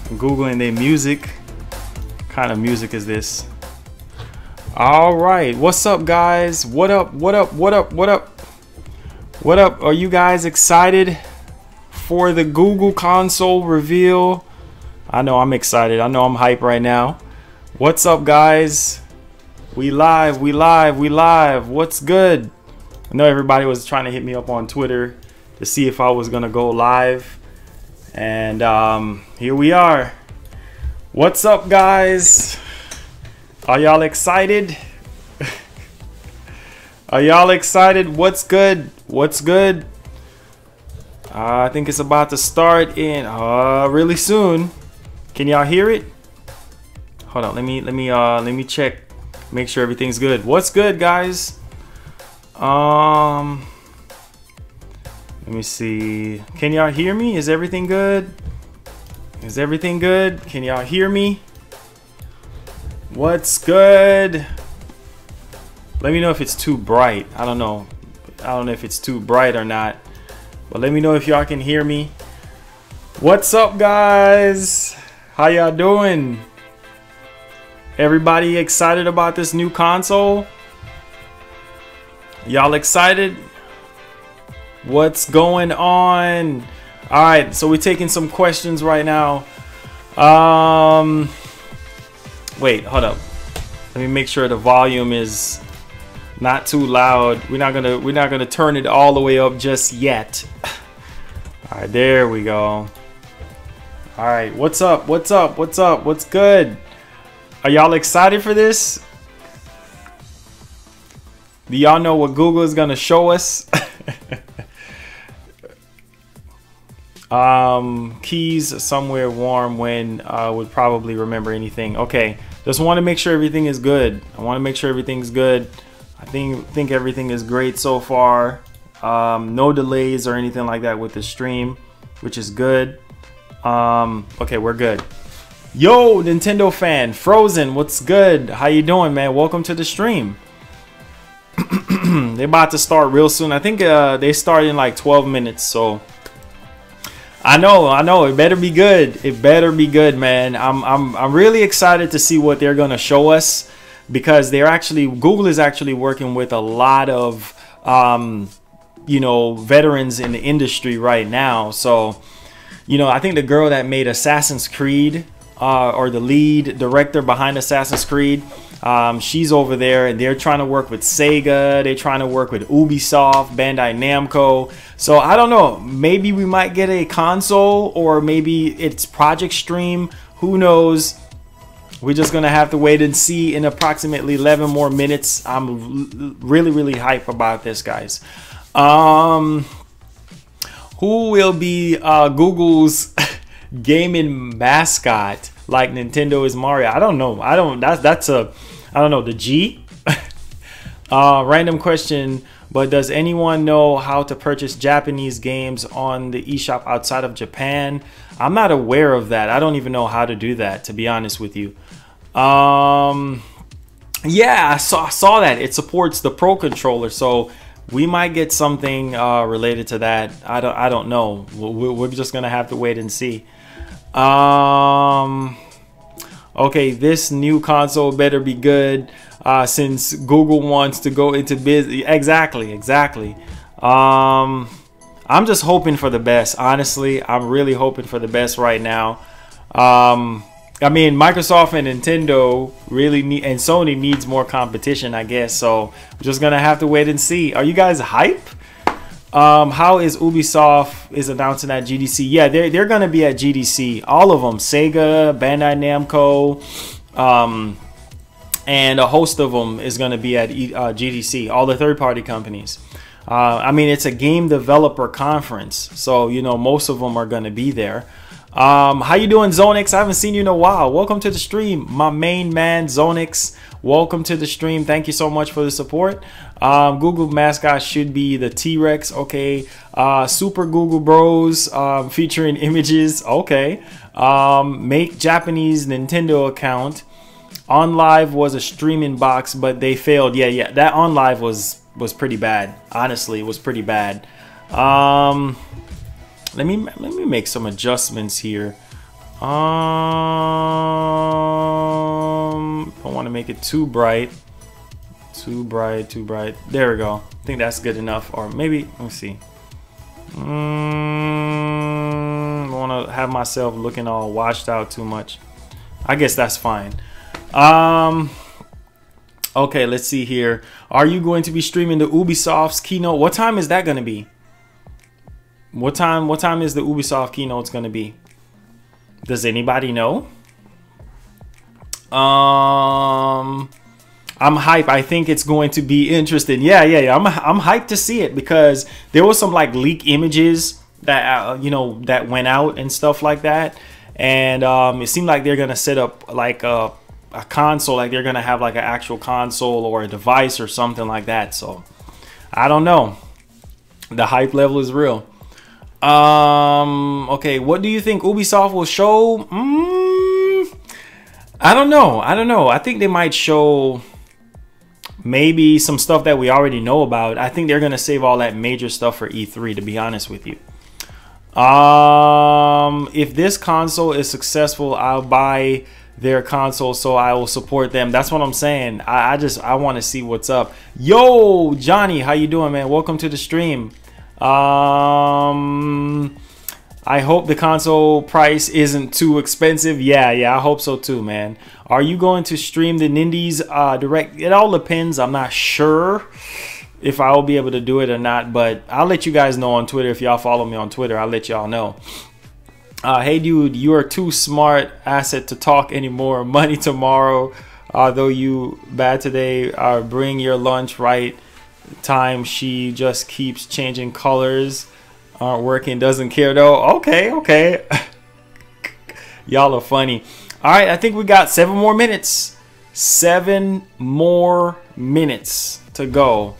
I'm Googling their music. What kind of music is this? All right, what's up, guys? What up? What up? What up? What up? What up? Are you guys excited for the Google console reveal? I know I'm excited. I know I'm hyped right now. What's up, guys? We live. We live. We live. What's good? I know everybody was trying to hit me up on Twitter to see if I was gonna go live, and here we are. What's up, guys? Are y'all excited? Are y'all excited? What's good? What's good? I think it's about to start in really soon. Can y'all hear it? Hold on. Let me check. Make sure everything's good. What's good, guys? Let me see. Can y'all hear me? Is everything good? Is everything good? Can y'all hear me? What's good? Let me know if it's too bright. I don't know. I don't know if it's too bright or not. But let me know if y'all can hear me. What's up, guys? How y'all doing? Everybody excited about this new console? Y'all excited? What's going on? All right, so we're taking some questions right now. Wait, hold up. Let me make sure the volume is not too loud. We're not gonna turn it all the way up just yet. All right, there we go. All right, what's up? What's up? What's up? What's good? Are y'all excited for this? Do y'all know what Google is gonna show us? Keys somewhere warm when would probably remember anything. Okay, just want to make sure everything is good. I want to make sure everything's good. I think everything is great so far. No delays or anything like that with the stream, which is good. Okay, we're good. Yo, Nintendo fan, Frozen, what's good? How you doing, man? Welcome to the stream. They're about to start real soon. I think they start in like 12 minutes, so I know it better be good. It better be good, man. I'm really excited to see what they're gonna show us, because Google is actually working with a lot of you know, veterans in the industry right now. So, you know, I think the girl that made Assassin's Creed, or the lead director behind Assassin's Creed, she's over there, and they're trying to work with Sega. They're trying to work with Ubisoft, Bandai Namco. So I don't know, maybe we might get a console, or maybe it's Project Stream. Who knows? We're just gonna have to wait and see in approximately 11 more minutes. I'm really hype about this, guys. Who will be Google's gaming mascot like Nintendo is Mario? I don't know. I don't know, the G. Random question, but does anyone know how to purchase Japanese games on the eShop outside of Japan? I'm not aware of that. I don't even know how to do that, to be honest with you. Yeah, I saw that it supports the Pro controller, so we might get something related to that. I don't know. We're just gonna have to wait and see. Okay, this new console better be good, since Google wants to go into business. Exactly. I'm just hoping for the best. Honestly, I'm really hoping for the best right now. I mean, Microsoft and Nintendo really need, and Sony needs more competition, I guess. So we're just gonna have to wait and see. Are you guys hype? How is Ubisoft is announcing at GDC? Yeah, they're gonna be at GDC. All of them: Sega, Bandai Namco, and a host of them is gonna be at GDC. All the third-party companies. I mean, it's a game developer conference, so you know most of them are gonna be there. How you doing, Zonix? I haven't seen you in a while. Welcome to the stream, my main man, Zonix. Welcome to the stream. Thank you so much for the support. Google mascot should be the T-Rex. Okay. Super Google Bros, featuring images. Okay. Make Japanese Nintendo account. OnLive was a streaming box, but they failed. Yeah. That OnLive was pretty bad. Honestly, it was pretty bad. Let me make some adjustments here. Don't want to make it too bright. Too bright. There we go. I think that's good enough. Or maybe, let me see. I want to have myself looking all washed out too much. I guess that's fine. Okay, let's see here. Are you going to be streaming the Ubisoft's keynote? What time is that going to be? What time is the Ubisoft keynote's going to be? Does anybody know? I'm hyped. I think it's going to be interesting. Yeah. I'm hyped to see it because there was some like leak images that you know, that went out and stuff like that, and it seemed like they're gonna set up like a console, like they're gonna have like an actual console or a device or something like that. So I don't know. The hype level is real. Okay, what do you think Ubisoft will show? I don't know. I think they might show maybe some stuff that we already know about. I think they're gonna save all that major stuff for E3, to be honest with you. If this console is successful, I'll buy their console, so I will support them. That's what I'm saying. I want to see what's up. Yo, Johnny, how you doing, man? Welcome to the stream. I hope the console price isn't too expensive. Yeah, I hope so too, man. Are you going to stream the Nindies Direct? It all depends. I'm not sure if I will be able to do it or not, but I'll let you guys know on Twitter. If y'all follow me on Twitter, I'll let y'all know. Hey, dude, you are too smart asset to talk anymore. Money tomorrow. Though you bad today. Bring your lunch right time. She just keeps changing colors. Aren't working, doesn't care though. Okay. Y'all are funny. All right, I think we got 7 more minutes. 7 more minutes to go.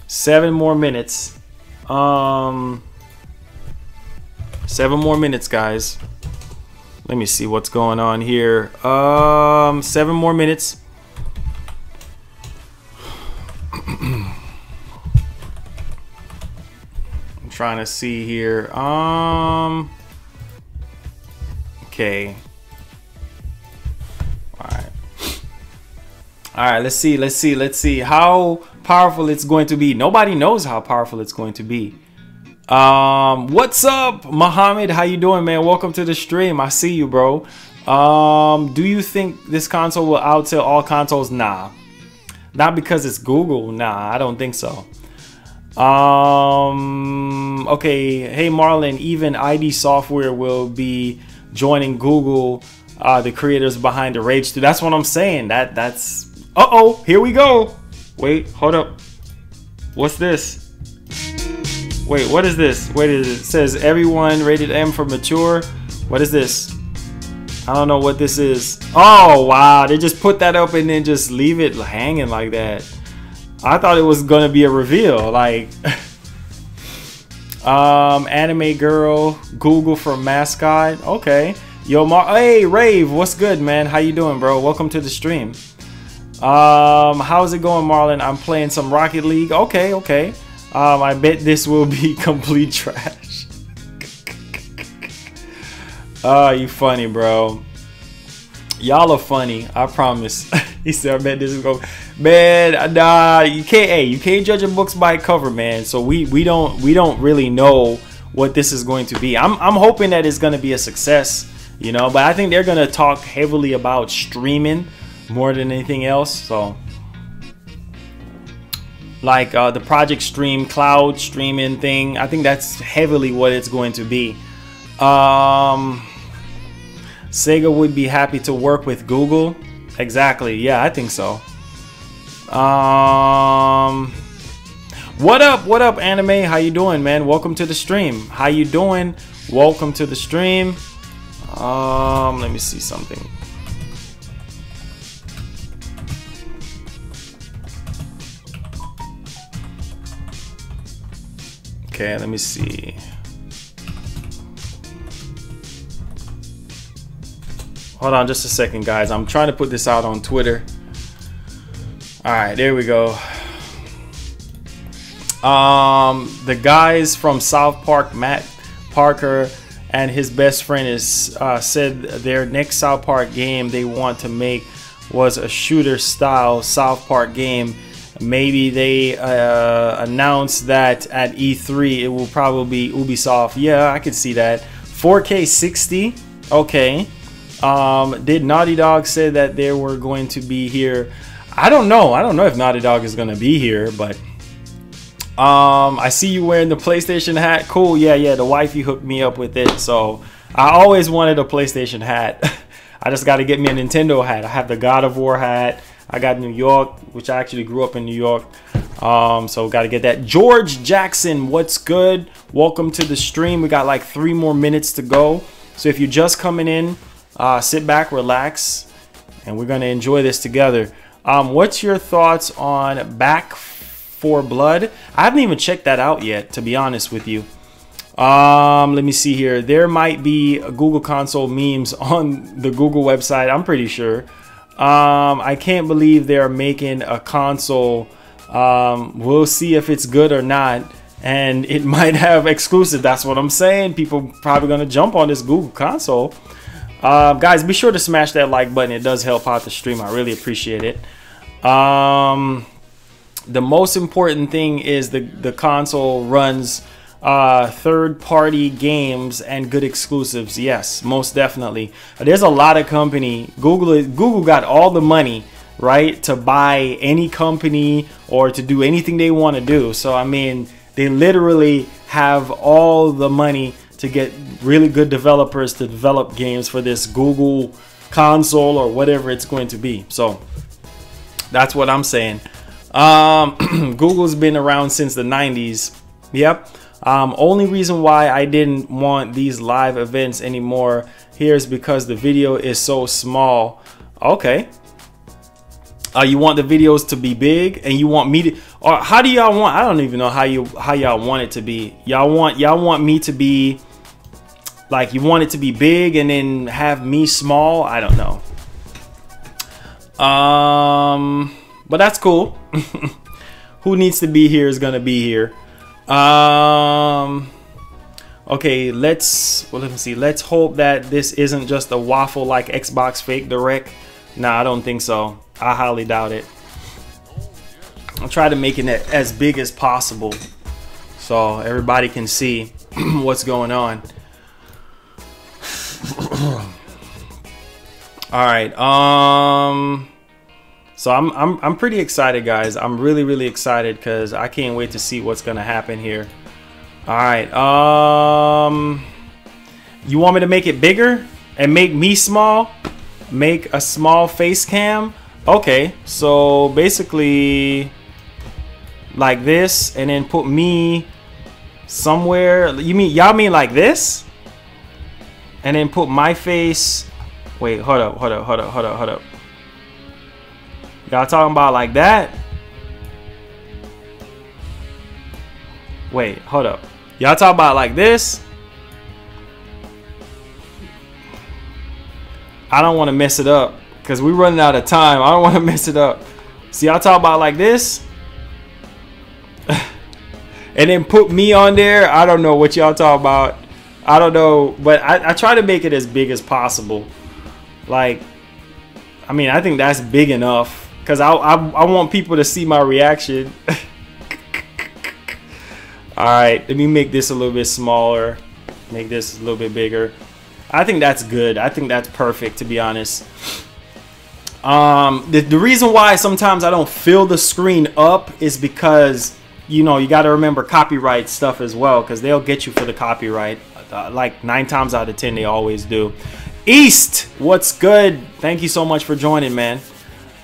7 more minutes. 7 more minutes, guys. Let me see what's going on here. 7 more minutes. Trying to see here. Okay. All right, let's see how powerful it's going to be. Nobody knows how powerful it's going to be. What's up, Muhammad? How you doing, man? Welcome to the stream. I see you, bro. Do you think this console will outsell all consoles? Nah. Not because it's Google. Nah, I don't think so. Okay, hey Marlon, even ID Software will be joining Google, the creators behind the Rage 2. That's what I'm saying. That's uh-oh, here we go. Wait, hold up. What's this? Wait, what is this? Wait, it says everyone rated M for mature. What is this? I don't know what this is. Oh wow, they just put that up and then just leave it hanging like that. I thought it was gonna be a reveal, like anime girl, Google for mascot. Okay, yo, hey Rave, what's good, man? How you doing, bro? Welcome to the stream. How's it going, Marlon? I'm playing some Rocket League. Okay. I bet this will be complete trash. Oh, you funny, bro. Y'all are funny, I promise. He said, I bet this is going, man. Nah, you can't. Hey, you can't judge a book by cover, man. So we don't really know what this is going to be. I'm hoping that it's going to be a success, you know. But I think they're going to talk heavily about streaming more than anything else. So, like the Project Stream cloud streaming thing, I think that's heavily what it's going to be. Sega would be happy to work with Google. Exactly. Yeah, I think so. What up, Anime? How you doing, man? Welcome to the stream. How you doing? Welcome to the stream. Let me see something. Okay, let me see. Hold on just a second, guys. I'm trying to put this out on Twitter. All right, there we go. The guys from South Park, Matt Parker and his best friend is said their next South Park game they want to make was a shooter style South Park game. Maybe they announced that at E3 it will probably be Ubisoft. Yeah, I could see that. 4K 60. Okay. Did Naughty Dog say that they were going to be here? I don't know. I don't know if Naughty Dog is going to be here, but I see you wearing the PlayStation hat. Cool. Yeah, the wifey hooked me up with it. So I always wanted a PlayStation hat. I just got to get me a Nintendo hat. I have the God of War hat. I got New York, which I actually grew up in New York. So got to get that. George Jackson, what's good? Welcome to the stream. We got like 3 more minutes to go. So if you're just coming in, sit back, relax, and we're going to enjoy this together. What's your thoughts on Back 4 Blood? I haven't even checked that out yet, to be honest with you. Let me see here. There might be Google console memes on the Google website. I'm pretty sure. I can't believe they're making a console. We'll see if it's good or not. And it might have exclusive. That's what I'm saying. People probably going to jump on this Google console. Guys, be sure to smash that like button. It does help out the stream. I really appreciate it. The most important thing is the console runs third-party games and good exclusives. Yes, most definitely. There's a lot of company. Google got all the money, right, to buy any company or to do anything they want to do. So I mean, they literally have all the money to get really good developers to develop games for this Google console or whatever it's going to be. So that's what I'm saying. Google's been around since the 90s. Yep. Only reason why I didn't want these live events anymore here is because the video is so small. Okay. You want the videos to be big, and you want me to, or how do y'all want? I don't even know how y'all want it to be. Y'all want me to be like, you want it to be big and then have me small? I don't know. But that's cool. Who needs to be here is gonna be here. Okay, let me see. Let's hope that this isn't just a waffle like Xbox Fake Direct. Nah, I don't think so. I highly doubt it. I'll try to make it as big as possible so everybody can see what's going on. All right. So I'm pretty excited, guys. I'm really excited because I can't wait to see what's gonna happen here. All right. You want me to make it bigger and make me small? Make a small face cam? Okay. So basically like this, and then put me somewhere. Y'all mean like this? And then put my face. Wait, hold up. Y'all talking about like that? Wait, hold up. Y'all talking about like this? I don't want to mess it up because we're running out of time. I don't want to mess it up. See, y'all talking about like this? And then put me on there. I don't know what y'all talk about. I don't know, but I try to make it as big as possible. Like, I mean, I think that's big enough. Because I want people to see my reaction. Alright, let me make this a little bit smaller. Make this a little bit bigger. I think that's good. I think that's perfect, to be honest. The reason why sometimes I don't fill the screen up is because, you know, you got to remember copyright stuff as well. Because they'll get you for the copyright. Like 9 times out of 10, they always do. East, what's good? Thank you so much for joining, man.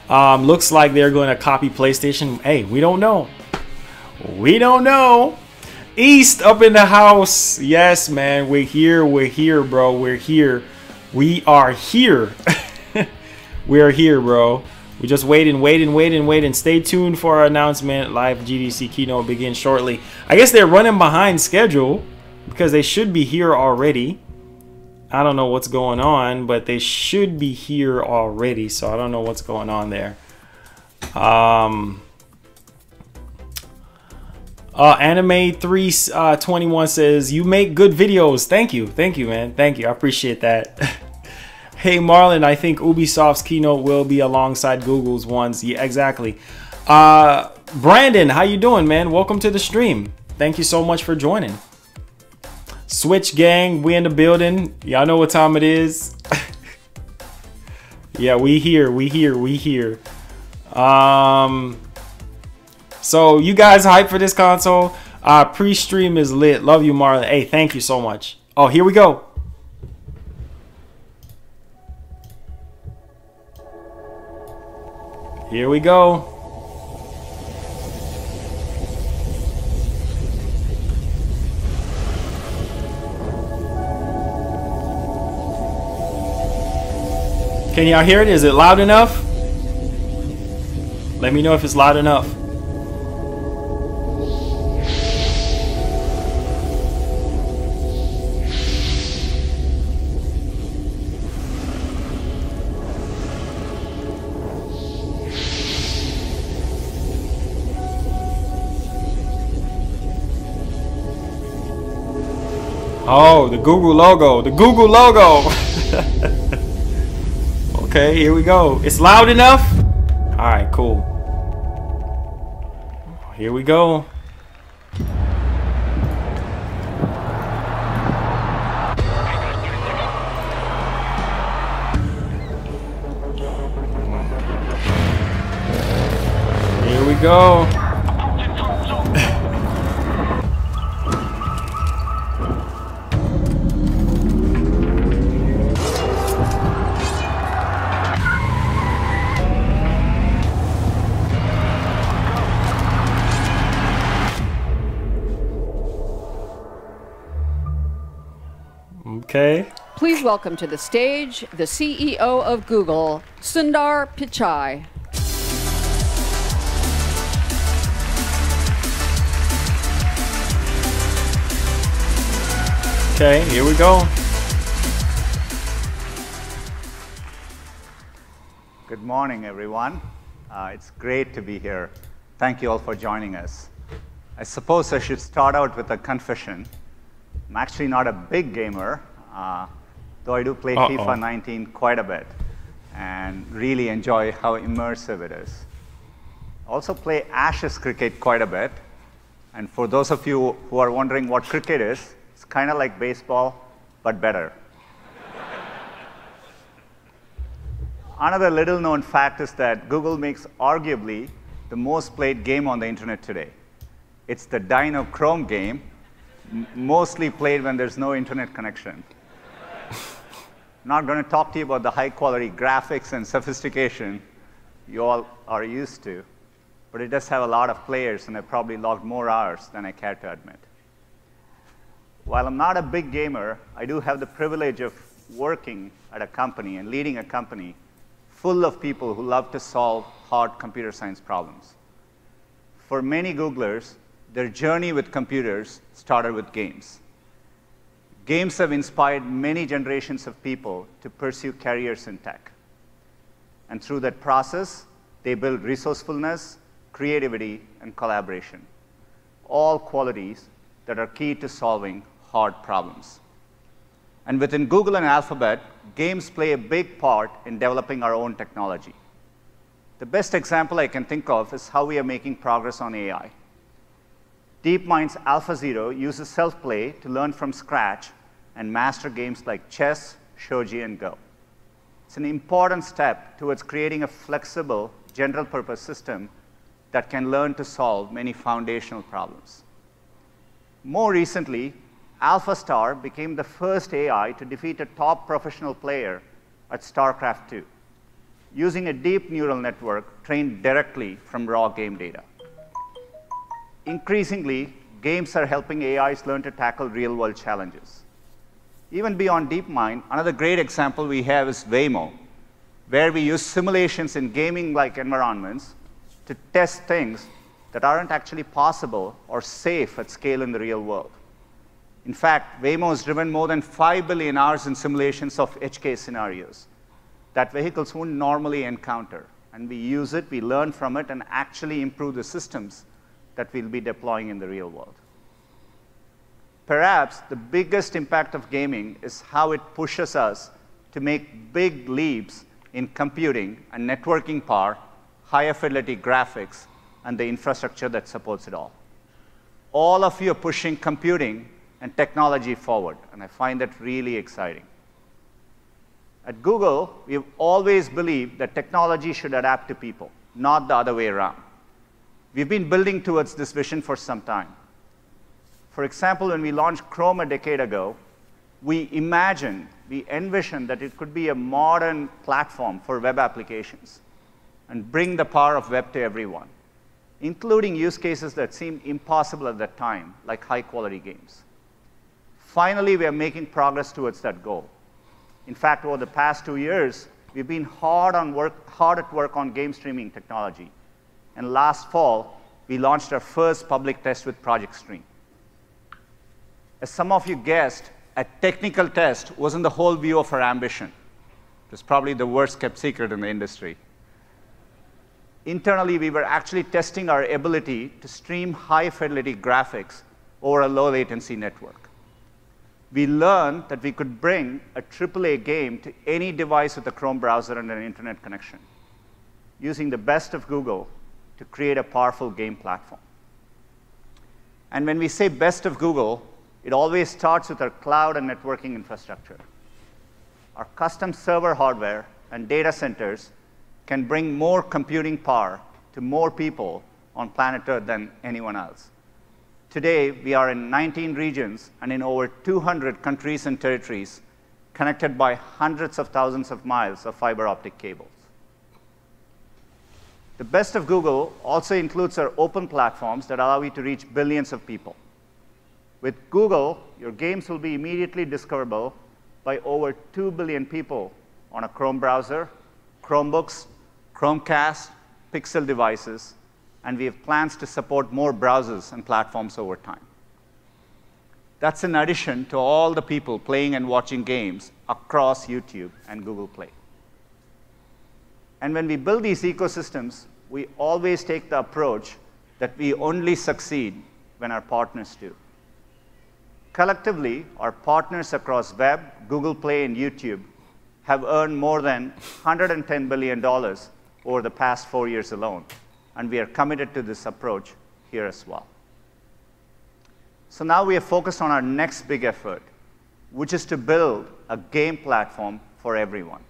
Looks like they're going to copy PlayStation. Hey, we don't know. We don't know. East up in the house. Yes, man. We're here. We're here, bro. We're here. We are here. We are here, bro. We're just waiting. Stay tuned for our announcement. Live GDC keynote begins shortly. I guess they're running behind schedule because they should be here already. I don't know what's going on, but they should be here already, so I don't know what's going on there. Anime 321 says, you make good videos. Thank you, man. Thank you. I appreciate that. Hey, Marlon, I think Ubisoft's keynote will be alongside Google's ones. Yeah, exactly. Brandon, how you doing, man? Welcome to the stream. Thank you so much for joining. Switch gang, we in the building. Y'all know what time it is. Yeah, we here. So you guys hype for this console? Pre-stream is lit. Love you, Marlon. Hey, thank you so much. Oh, here we go. Here we go. Can y'all hear it? Is it loud enough? Let me know if it's loud enough. Oh, the Google logo. The Google logo. Okay, here we go. It's loud enough? All right, cool. Here we go. Here we go. Okay. Please welcome to the stage the CEO of Google, Sundar Pichai. Okay, here we go. Good morning, everyone. It's great to be here. Thank you all for joining us. I suppose I should start out with a confession. I'm actually not a big gamer, though I do play FIFA 19 quite a bit and really enjoy how immersive it is. I also play Ashes cricket quite a bit. And for those of you who are wondering what cricket is, it's kind of like baseball, but better. Another little-known fact is that Google makes arguably the most played game on the internet today. It's the Dino Chrome game, mostly played when there's no internet connection. Not going to talk to you about the high-quality graphics and sophistication you all are used to, but it does have a lot of players, and I probably logged more hours than I care to admit. While I'm not a big gamer, I do have the privilege of working at a company and leading a company full of people who love to solve hard computer science problems. For many Googlers, their journey with computers started with games. Games have inspired many generations of people to pursue careers in tech. And through that process, they build resourcefulness, creativity, and collaboration, all qualities that are key to solving hard problems. And within Google and Alphabet, games play a big part in developing our own technology. The best example I can think of is how we are making progress on AI. DeepMind's AlphaZero uses self-play to learn from scratch and master games like chess, shogi, and Go. It's an important step towards creating a flexible, general-purpose system that can learn to solve many foundational problems. More recently, AlphaStar became the first AI to defeat a top professional player at StarCraft 2, using a deep neural network trained directly from raw game data. Increasingly, games are helping AIs learn to tackle real-world challenges. Even beyond DeepMind, another great example we have is Waymo, where we use simulations in gaming-like environments to test things that aren't actually possible or safe at scale in the real world. In fact, Waymo has driven more than 5 billion hours in simulations of edge case scenarios that vehicles wouldn't normally encounter. And we use it, we learn from it, and actually improve the systems that we'll be deploying in the real world. Perhaps the biggest impact of gaming is how it pushes us to make big leaps in computing and networking power, higher fidelity graphics, and the infrastructure that supports it all. All of you are pushing computing and technology forward, and I find that really exciting. At Google, we've always believed that technology should adapt to people, not the other way around. We've been building towards this vision for some time. For example, when we launched Chrome a decade ago, we envisioned that it could be a modern platform for web applications and bring the power of web to everyone, including use cases that seemed impossible at that time, like high-quality games. Finally, we are making progress towards that goal. In fact, over the past 2 years, we've been hard at work on game streaming technology. And last fall, we launched our first public test with Project Stream. As some of you guessed, a technical test wasn't the whole view of our ambition. It was probably the worst kept secret in the industry. Internally, we were actually testing our ability to stream high-fidelity graphics over a low-latency network. We learned that we could bring a AAA game to any device with a Chrome browser and an internet connection, using the best of Google to create a powerful game platform. And when we say best of Google, it always starts with our cloud and networking infrastructure. Our custom server hardware and data centers can bring more computing power to more people on planet Earth than anyone else. Today, we are in 19 regions and in over 200 countries and territories, connected by hundreds of thousands of miles of fiber optic cables. The best of Google also includes our open platforms that allow you to reach billions of people. With Google, your games will be immediately discoverable by over 2 billion people on a Chrome browser, Chromebooks, Chromecast, Pixel devices, and we have plans to support more browsers and platforms over time. That's in addition to all the people playing and watching games across YouTube and Google Play. And when we build these ecosystems, we always take the approach that we only succeed when our partners do. Collectively, our partners across web, Google Play, and YouTube have earned more than $110 billion over the past 4 years alone, and we are committed to this approach here as well. So now we are focused on our next big effort, which is to build a game platform for everyone.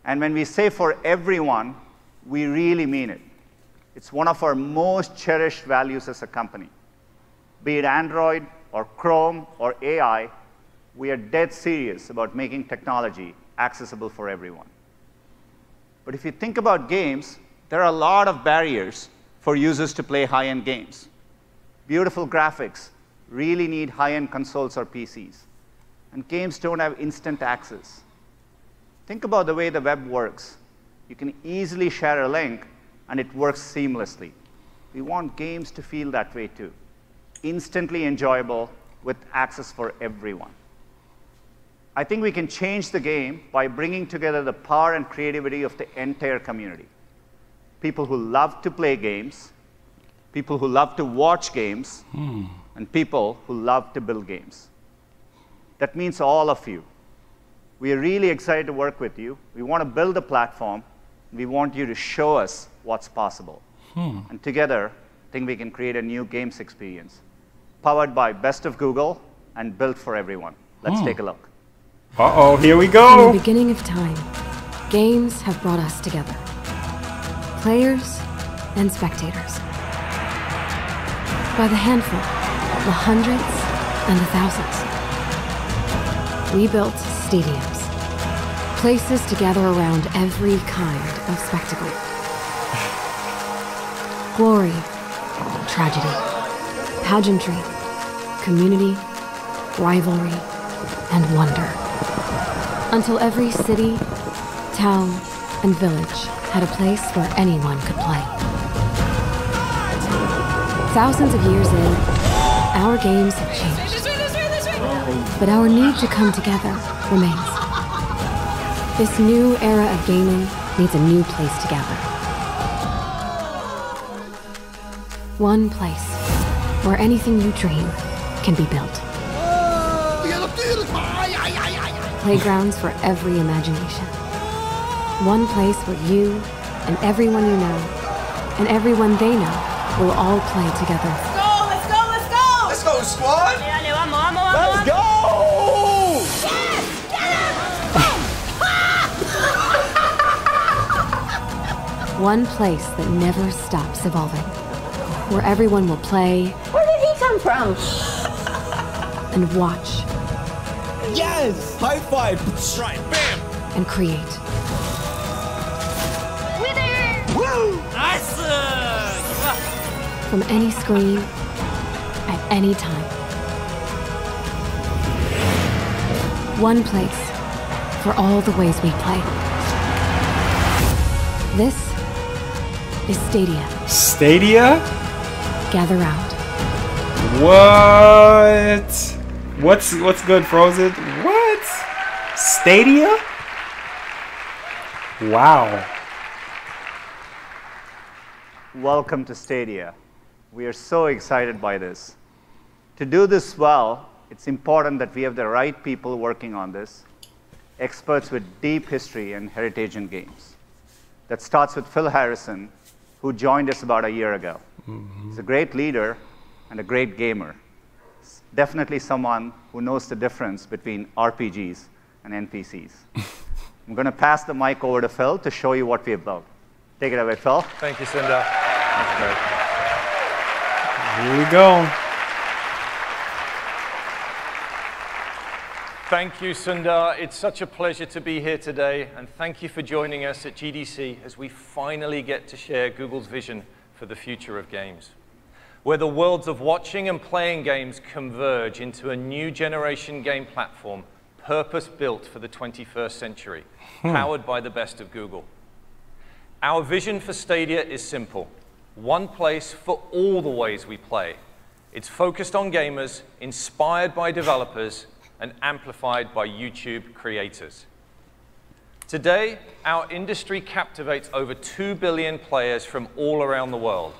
And when we say for everyone, we really mean it. It's one of our most cherished values as a company. Be it Android or Chrome or AI, we are dead serious about making technology accessible for everyone. But if you think about games, there are a lot of barriers for users to play high-end games. Beautiful graphics really need high-end consoles or PCs, and games don't have instant access. Think about the way the web works. You can easily share a link, and it works seamlessly. We want games to feel that way too. Instantly enjoyable with access for everyone. I think we can change the game by bringing together the power and creativity of the entire community. People who love to play games, people who love to watch games, and people who love to build games. That means all of you. We are really excited to work with you. We want to build a platform. We want you to show us what's possible. And together, I think we can create a new games experience, powered by best of Google and built for everyone. Let's take a look. Uh-oh, here we go. From the beginning of time, games have brought us together. Players and spectators. By the handful, the hundreds and the thousands. We built stadiums. Places to gather around every kind of spectacle. Glory, tragedy, pageantry, community, rivalry, and wonder. Until every city, town, and village had a place where anyone could play. Thousands of years in, our games have changed. But our need to come together remains. This new era of gaming needs a new place to gather. One place where anything you dream can be built. Playgrounds for every imagination. One place where you and everyone you know and everyone they know will all play together. Let's go, let's go, let's go! Let's go, squad! Dale, vamos. Let's go! Yes! Get him! One place that never stops evolving. Where everyone will play. Where did he come from? And watch. Yes! High five! Right, bam! And create. Winner! Woo! Nice! From any screen, at any time. One place for all the ways we play. This is Stadia. Stadia? Gather round. What? What's good, Frozen? What? Stadia? Wow. Welcome to Stadia. We are so excited by this. To do this well, it's important that we have the right people working on this, experts with deep history and heritage in games. That starts with Phil Harrison, who joined us about a year ago. He's a great leader and a great gamer. Definitely someone who knows the difference between RPGs and NPCs. I'm going to pass the mic over to Phil to show you what we have built. Take it away, Phil. Thank you, Sundar. That's great. Here we go. Thank you, Sundar. It's such a pleasure to be here today, and thank you for joining us at GDC as we finally get to share Google's vision for the future of games, where the worlds of watching and playing games converge into a new generation game platform purpose-built for the 21st century, powered by the best of Google. Our vision for Stadia is simple: one place for all the ways we play. It's focused on gamers, inspired by developers, and amplified by YouTube creators. Today, our industry captivates over 2 billion players from all around the world.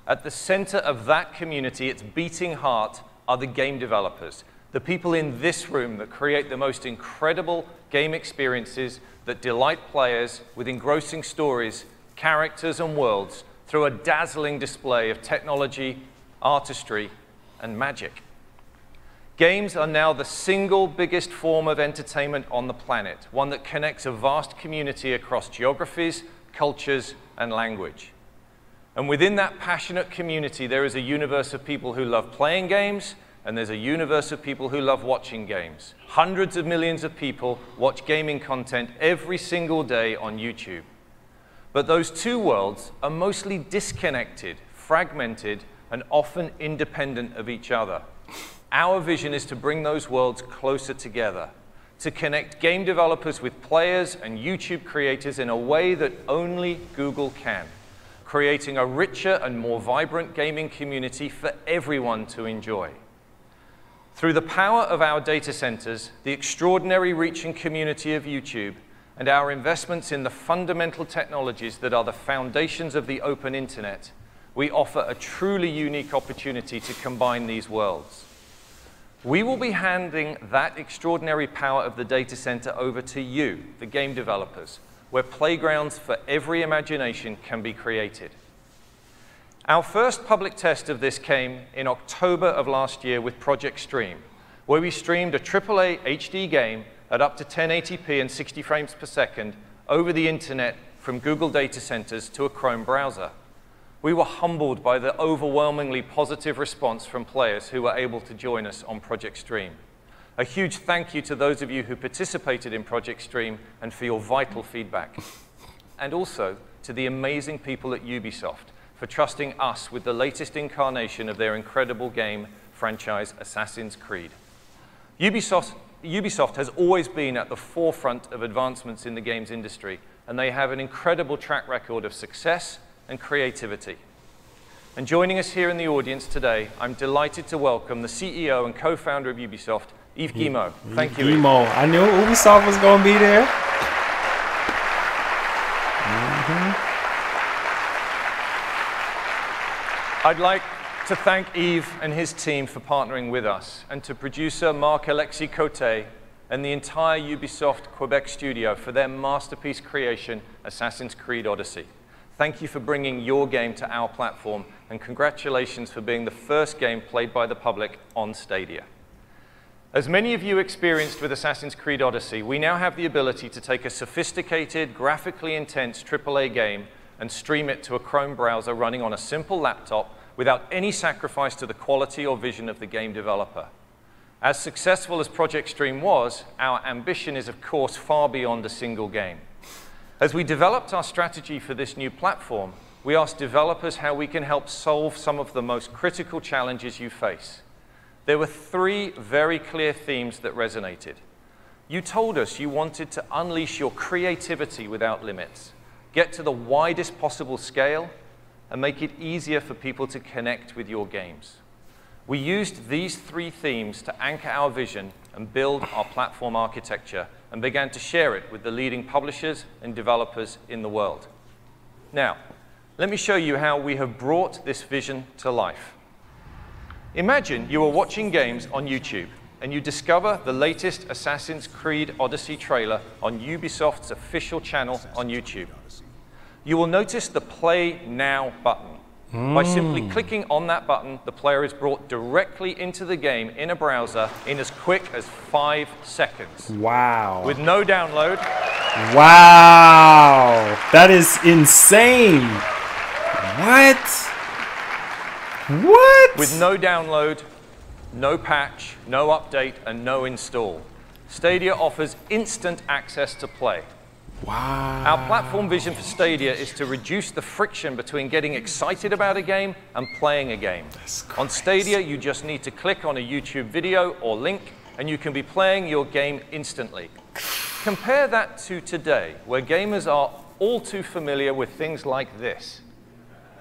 At the center of that community, its beating heart, are the game developers, the people in this room that create the most incredible game experiences that delight players with engrossing stories, characters, and worlds through a dazzling display of technology, artistry, and magic. Games are now the single biggest form of entertainment on the planet, one that connects a vast community across geographies, cultures, and language. And within that passionate community, there is a universe of people who love playing games, and there's a universe of people who love watching games. Hundreds of millions of people watch gaming content every single day on YouTube. But those two worlds are mostly disconnected, fragmented, and often independent of each other. Our vision is to bring those worlds closer together, to connect game developers with players and YouTube creators in a way that only Google can, creating a richer and more vibrant gaming community for everyone to enjoy. Through the power of our data centers, the extraordinary reach and community of YouTube, and our investments in the fundamental technologies that are the foundations of the open internet, we offer a truly unique opportunity to combine these worlds. We will be handing that extraordinary power of the data center over to you, the game developers, where playgrounds for every imagination can be created. Our first public test of this came in October of last year with Project Stream, where we streamed a AAA HD game at up to 1080p and 60 frames per second over the internet from Google data centers to a Chrome browser. We were humbled by the overwhelmingly positive response from players who were able to join us on Project Stream. A huge thank you to those of you who participated in Project Stream and for your vital feedback. And also to the amazing people at Ubisoft for trusting us with the latest incarnation of their incredible game franchise, Assassin's Creed. Ubisoft has always been at the forefront of advancements in the games industry, and they have an incredible track record of success and creativity. And joining us here in the audience today, I'm delighted to welcome the CEO and co-founder of Ubisoft, Yves Guillemot. Thank you, Yves. Guillemot. I knew Ubisoft was going to be there. I'd like to thank Yves and his team for partnering with us, and to producer Marc-Alexis Côté and the entire Ubisoft Quebec studio for their masterpiece creation, Assassin's Creed Odyssey. Thank you for bringing your game to our platform, and congratulations for being the first game played by the public on Stadia. As many of you experienced with Assassin's Creed Odyssey, we now have the ability to take a sophisticated, graphically intense AAA game and stream it to a Chrome browser running on a simple laptop without any sacrifice to the quality or vision of the game developer. As successful as Project Stream was, our ambition is, of course, far beyond a single game. As we developed our strategy for this new platform, we asked developers how we can help solve some of the most critical challenges you face. There were three very clear themes that resonated. You told us you wanted to unleash your creativity without limits, get to the widest possible scale, and make it easier for people to connect with your games. We used these three themes to anchor our vision and build our platform architecture, and began to share it with the leading publishers and developers in the world. Now, let me show you how we have brought this vision to life. Imagine you are watching games on YouTube, and you discover the latest Assassin's Creed Odyssey trailer on Ubisoft's official channel on YouTube. You will notice the Play Now button. By simply clicking on that button, the player is brought directly into the game in a browser in as quick as 5 seconds. Wow. With no download. Wow. That is insane. What? What? With no download, no patch, no update, and no install. Stadia offers instant access to play. Wow. Our platform vision for Stadia is to reduce the friction between getting excited about a game and playing a game. On Stadia, you just need to click on a YouTube video or link, and you can be playing your game instantly. Compare that to today, where gamers are all too familiar with things like this.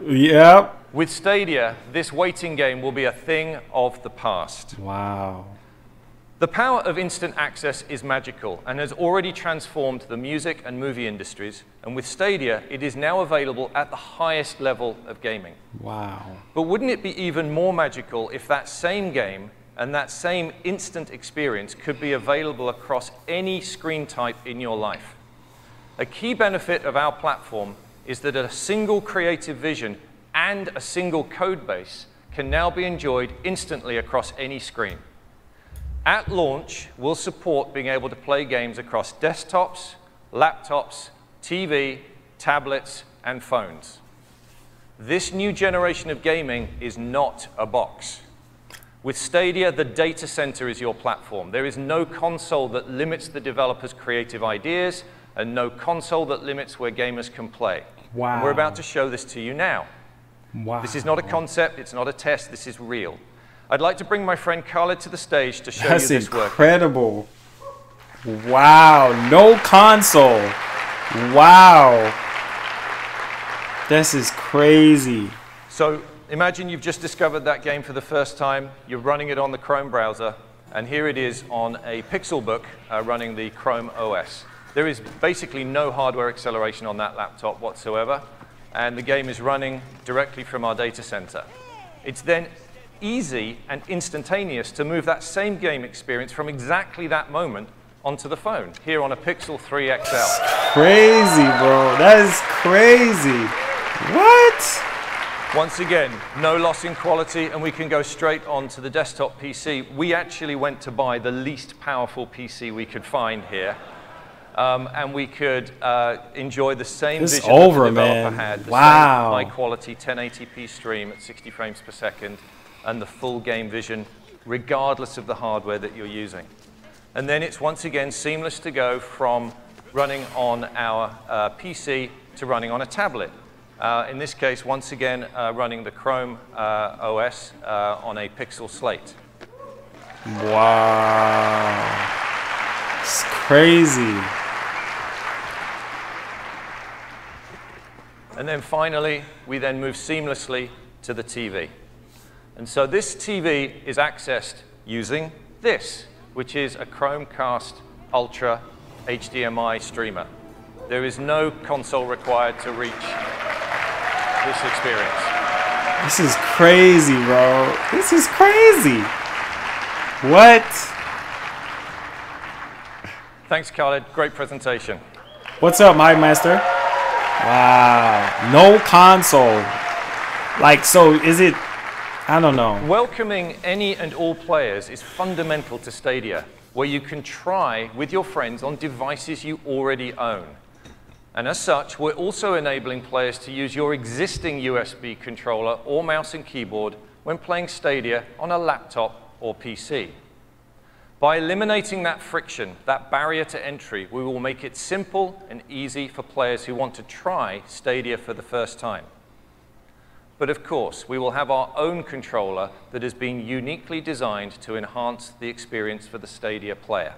Yep. With Stadia, this waiting game will be a thing of the past. Wow. The power of instant access is magical and has already transformed the music and movie industries, and with Stadia, it is now available at the highest level of gaming. Wow. But wouldn't it be even more magical if that same game and that same instant experience could be available across any screen type in your life? A key benefit of our platform is that a single creative vision and a single code base can now be enjoyed instantly across any screen. At launch, we'll support being able to play games across desktops, laptops, TV, tablets, and phones. This new generation of gaming is not a box. With Stadia, the data center is your platform. There is no console that limits the developer's creative ideas, and no console that limits where gamers can play. Wow. And we're about to show this to you now. Wow. This is not a concept, it's not a test, this is real. I'd like to bring my friend Khaled to the stage to show you this work. That's incredible. Wow. No console. Wow. This is crazy. So imagine you've just discovered that game for the first time. You're running it on the Chrome browser, and here it is on a Pixelbook running the Chrome OS. There is basically no hardware acceleration on that laptop whatsoever, and the game is running directly from our data center. It's then easy and instantaneous to move that same game experience from exactly that moment onto the phone, here on a Pixel 3 XL. That's crazy, bro. That is crazy. What? Once again, no loss in quality, and we can go straight onto the desktop PC. We actually went to buy the least powerful PC we could find here. And we could enjoy the same vision that the developer had, the same high-quality 1080p stream at 60 frames per second, and the full game vision, regardless of the hardware that you're using. And then it's once again seamless to go from running on our PC to running on a tablet. In this case, once again, running the Chrome OS on a Pixel slate. Wow. It's crazy. And then finally, we then move seamlessly to the TV. And so this TV is accessed using this, which is a Chromecast Ultra HDMI streamer. There is no console required to reach this experience. This is crazy, bro. This is crazy. What? Thanks, Khaled. Great presentation. What's up, Mike Master? Wow. No console. Like, so is it, I don't know. Welcoming any and all players is fundamental to Stadia, where you can try with your friends on devices you already own. And as such, we're also enabling players to use your existing USB controller or mouse and keyboard when playing Stadia on a laptop or PC. By eliminating that friction, that barrier to entry, we will make it simple and easy for players who want to try Stadia for the first time. But of course, we will have our own controller that has been uniquely designed to enhance the experience for the Stadia player.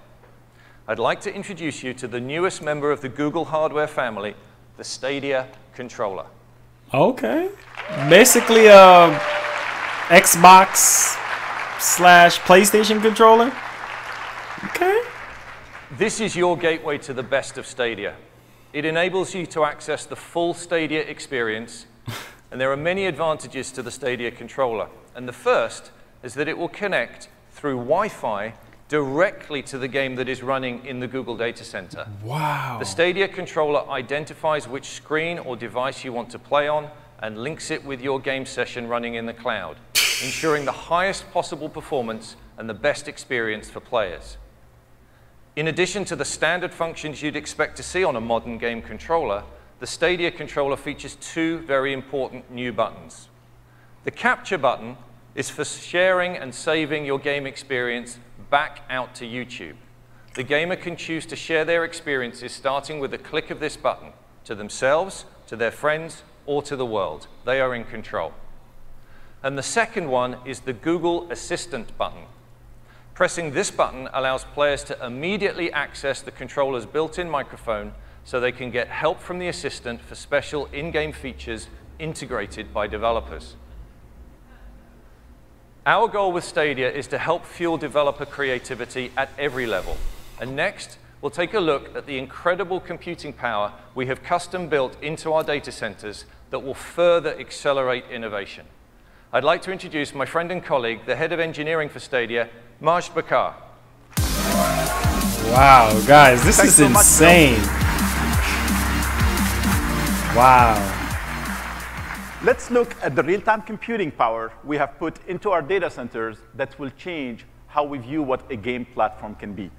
I'd like to introduce you to the newest member of the Google hardware family, the Stadia controller. Okay. Basically a Xbox / PlayStation controller. Okay. This is your gateway to the best of Stadia. It enables you to access the full Stadia experience, and there are many advantages to the Stadia controller. And the first is that it will connect through Wi-Fi directly to the game that is running in the Google data center. Wow. The Stadia controller identifies which screen or device you want to play on and links it with your game session running in the cloud, ensuring the highest possible performance and the best experience for players. In addition to the standard functions you'd expect to see on a modern game controller, the Stadia controller features two very important new buttons. The capture button is for sharing and saving your game experience back out to YouTube. The gamer can choose to share their experiences starting with a click of this button to themselves, to their friends, or to the world. They are in control. And the second one is the Google Assistant button. Pressing this button allows players to immediately access the controller's built-in microphone so they can get help from the assistant for special in-game features integrated by developers. Our goal with Stadia is to help fuel developer creativity at every level. And next, we'll take a look at the incredible computing power we have custom built into our data centers that will further accelerate innovation. I'd like to introduce my friend and colleague, the head of engineering for Stadia, Majd Bakar. Wow, guys, this is insane. Wow. Let's look at the real-time computing power we have put into our data centers that will change how we view what a game platform can be.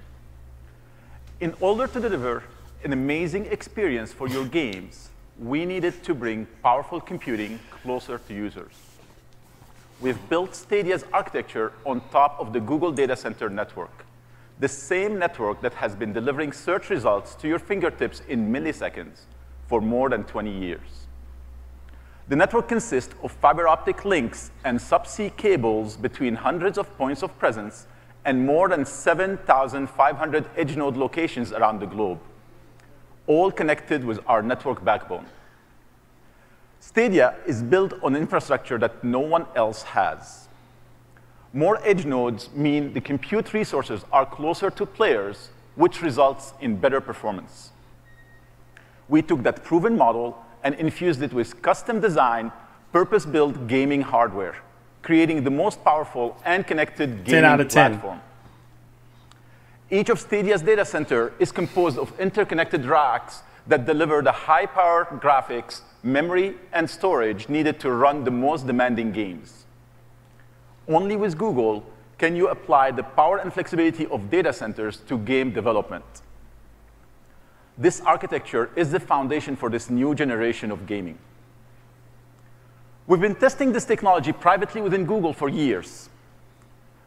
In order to deliver an amazing experience for your games, we needed to bring powerful computing closer to users. We've built Stadia's architecture on top of the Google Data Center network, the same network that has been delivering search results to your fingertips in milliseconds for more than 20 years. The network consists of fiber optic links and subsea cables between hundreds of points of presence and more than 7,500 edge node locations around the globe, all connected with our network backbone. Stadia is built on infrastructure that no one else has. More edge nodes mean the compute resources are closer to players, which results in better performance. We took that proven model and infused it with custom-designed, purpose-built gaming hardware, creating the most powerful and connected gaming platform. Each of Stadia's data center is composed of interconnected racks that deliver the high-power graphics, memory, and storage needed to run the most demanding games. Only with Google can you apply the power and flexibility of data centers to game development. This architecture is the foundation for this new generation of gaming. We've been testing this technology privately within Google for years.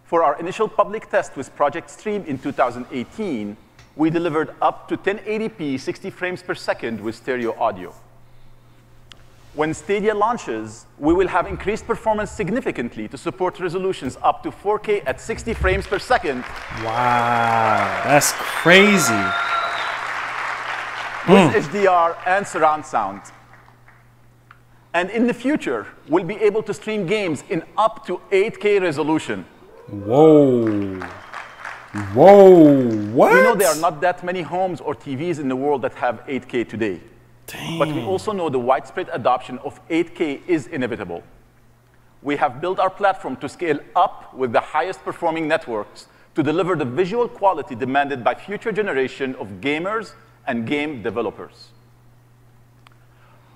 For our initial public test with Project Stream in 2018, we delivered up to 1080p 60 frames per second with stereo audio. When Stadia launches, we will have increased performance significantly to support resolutions up to 4K at 60 frames per second. Wow, that's crazy. With HDR and surround sound. And in the future, we'll be able to stream games in up to 8K resolution. Whoa. Whoa, what? We know there are not that many homes or TVs in the world that have 8K today. Damn. But we also know the widespread adoption of 8K is inevitable. we have built our platform to scale up with the highest performing networks to deliver the visual quality demanded by future generation of gamers and game developers.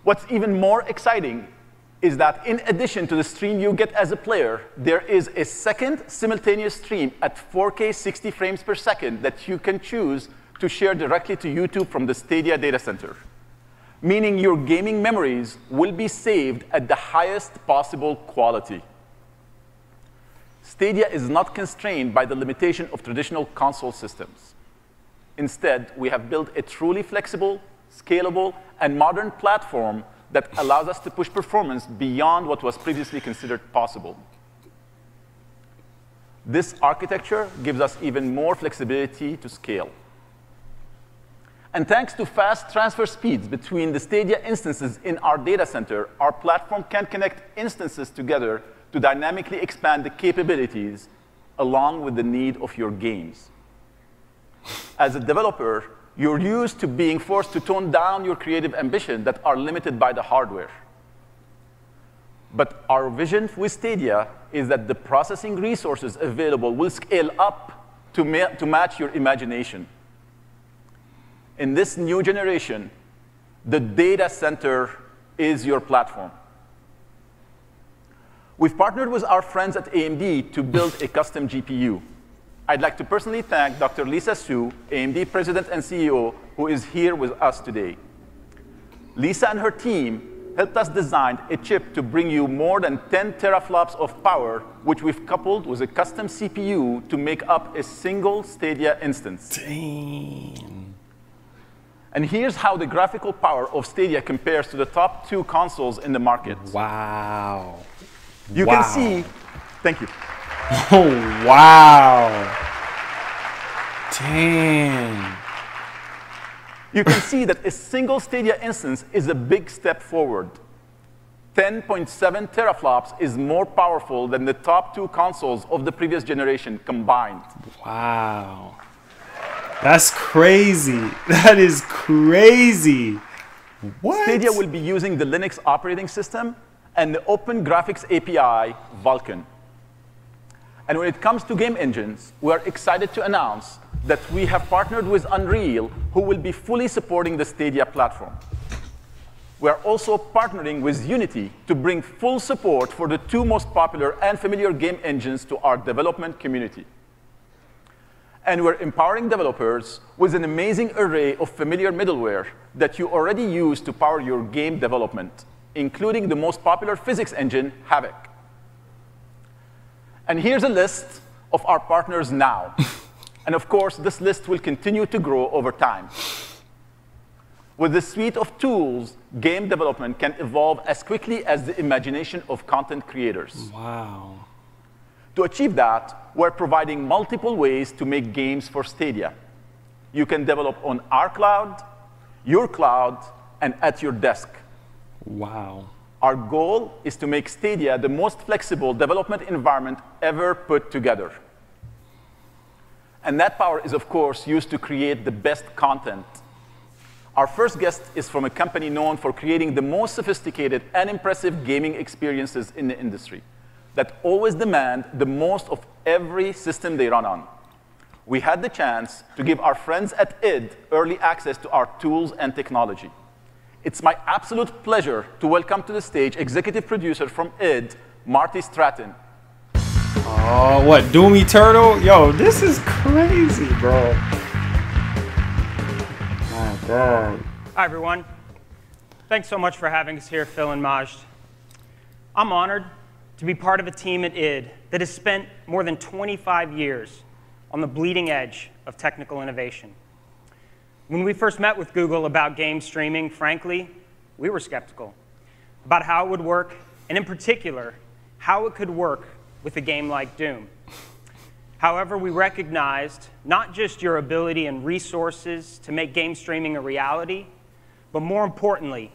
What's even more exciting is that in addition to the stream you get as a player, there is a second simultaneous stream at 4K 60 frames per second that you can choose to share directly to YouTube from the Stadia data center, meaning your gaming memories will be saved at the highest possible quality. Stadia is not constrained by the limitation of traditional console systems. Instead, we have built a truly flexible, scalable, and modern platform that allows us to push performance beyond what was previously considered possible. This architecture gives us even more flexibility to scale. And thanks to fast transfer speeds between the Stadia instances in our data center, our platform can connect instances together to dynamically expand the capabilities along with the need of your games. As a developer, you're used to being forced to tone down your creative ambition that are limited by the hardware. But our vision with Stadia is that the processing resources available will scale up to match your imagination. In this new generation, the data center is your platform. We've partnered with our friends at AMD to build a custom GPU. I'd like to personally thank Dr. Lisa Su, AMD President and CEO, who is here with us today. Lisa and her team helped us design a chip to bring you more than 10 teraflops of power, which we've coupled with a custom CPU to make up a single Stadia instance. Dang. And here's how the graphical power of Stadia compares to the top 2 consoles in the market. Wow. You can see, thank you. Oh, wow. Damn. You can see that a single Stadia instance is a big step forward. 10.7 teraflops is more powerful than the top 2 consoles of the previous generation combined. Wow. That's crazy. That is crazy. What? Stadia will be using the Linux operating system and the Open Graphics API, Vulkan. And when it comes to game engines, we are excited to announce that we have partnered with Unreal, who will be fully supporting the Stadia platform. We are also partnering with Unity to bring full support for the 2 most popular and familiar game engines to our development community. And we're empowering developers with an amazing array of familiar middleware that you already use to power your game development, including the most popular physics engine, Havok. And here's a list of our partners now. And of course, this list will continue to grow over time. With this suite of tools, game development can evolve as quickly as the imagination of content creators. Wow. To achieve that, we're providing multiple ways to make games for Stadia. You can develop on our cloud, your cloud, and at your desk. Wow. Our goal is to make Stadia the most flexible development environment ever put together. And that power is, of course, used to create the best content. Our first guest is from a company known for creating the most sophisticated and impressive gaming experiences in the industry that always demand the most of every system they run on. We had the chance to give our friends at id early access to our tools and technology. It's my absolute pleasure to welcome to the stage executive producer from id, Marty Stratton. Oh, what, Doom Eternal? Yo, this is crazy, bro. My God. Hi, everyone. Thanks so much for having us here, Phil and Majd. I'm honored to be part of a team at id that has spent more than 25 years on the bleeding edge of technical innovation. When we first met with Google about game streaming, frankly, we were skeptical about how it would work, and in particular, how it could work with a game like Doom. However, we recognized not just your ability and resources to make game streaming a reality, but more importantly,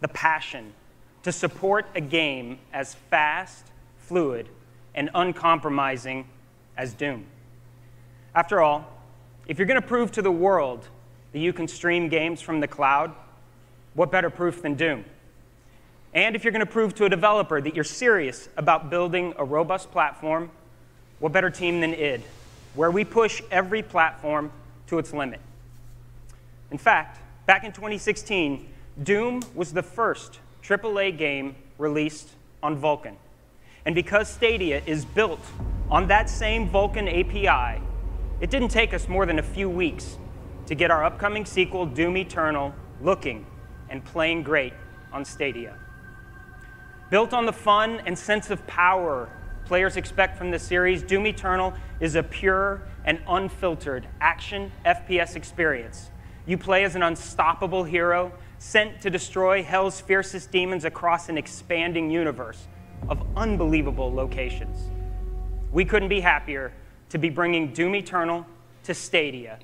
the passion to support a game as fast, fluid, and uncompromising as Doom. After all, if you're going to prove to the world that you can stream games from the cloud, what better proof than Doom? And if you're going to prove to a developer that you're serious about building a robust platform, what better team than id, where we push every platform to its limit. In fact, back in 2016, Doom was the first AAA game released on Vulkan. And because Stadia is built on that same Vulkan API, it didn't take us more than a few weeks to get our upcoming sequel, Doom Eternal, looking and playing great on Stadia. Built on the fun and sense of power players expect from the series, Doom Eternal is a pure and unfiltered action FPS experience. You play as an unstoppable hero sent to destroy hell's fiercest demons across an expanding universe of unbelievable locations. We couldn't be happier to be bringing Doom Eternal to Stadia,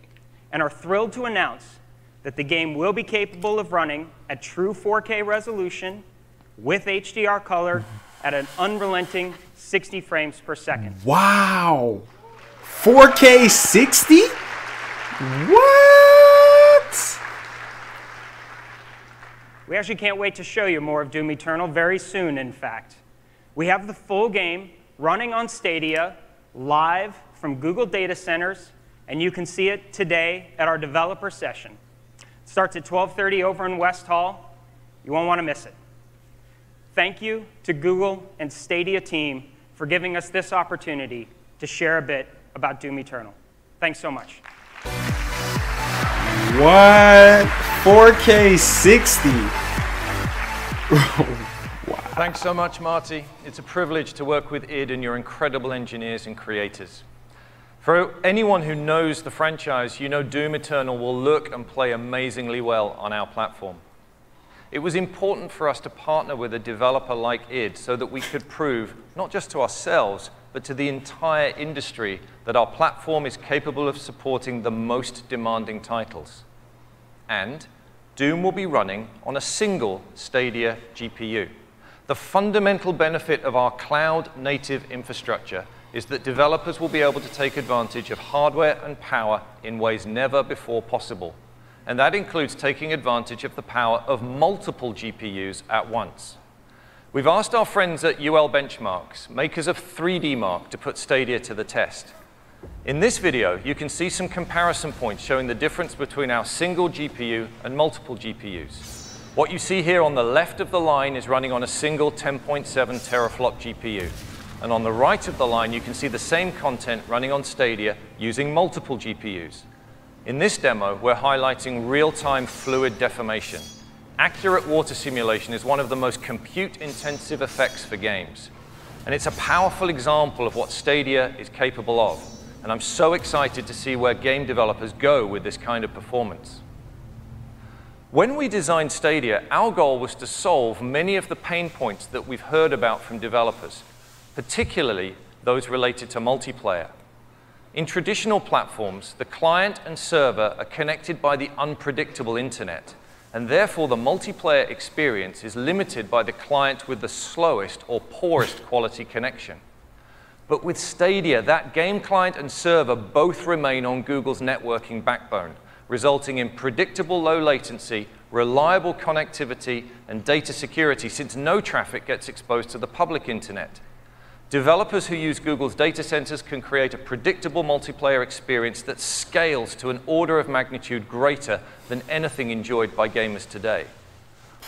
and are thrilled to announce that the game will be capable of running at true 4K resolution with HDR color at an unrelenting 60 frames per second. Wow! 4K 60? What? We actually can't wait to show you more of Doom Eternal very soon, in fact. We have the full game running on Stadia, live from Google data centers, and you can see it today at our developer session. It starts at 12:30 over in West Hall. You won't want to miss it. Thank you to Google and Stadia team for giving us this opportunity to share a bit about Doom Eternal. Thanks so much. What? 4K 60? Wow. Thanks so much, Marty. It's a privilege to work with id and your incredible engineers and creators. For anyone who knows the franchise, you know Doom Eternal will look and play amazingly well on our platform. It was important for us to partner with a developer like id so that we could prove, not just to ourselves, but to the entire industry, that our platform is capable of supporting the most demanding titles. And Doom will be running on a single Stadia GPU. The fundamental benefit of our cloud-native infrastructure is that developers will be able to take advantage of hardware and power in ways never before possible. And that includes taking advantage of the power of multiple GPUs at once. We've asked our friends at UL Benchmarks, makers of 3D Mark, to put Stadia to the test. In this video, you can see some comparison points showing the difference between our single GPU and multiple GPUs. What you see here on the left of the line is running on a single 10.7 teraflop GPU. And on the right of the line, you can see the same content running on Stadia using multiple GPUs. In this demo, we're highlighting real-time fluid deformation. Accurate water simulation is one of the most compute-intensive effects for games. And it's a powerful example of what Stadia is capable of. And I'm so excited to see where game developers go with this kind of performance. When we designed Stadia, our goal was to solve many of the pain points that we've heard about from developers, particularly those related to multiplayer. In traditional platforms, the client and server are connected by the unpredictable internet, and therefore the multiplayer experience is limited by the client with the slowest or poorest quality connection. But with Stadia, that game client and server both remain on Google's networking backbone, resulting in predictable low latency, reliable connectivity, and data security, since no traffic gets exposed to the public internet. Developers who use Google's data centers can create a predictable multiplayer experience that scales to an order of magnitude greater than anything enjoyed by gamers today.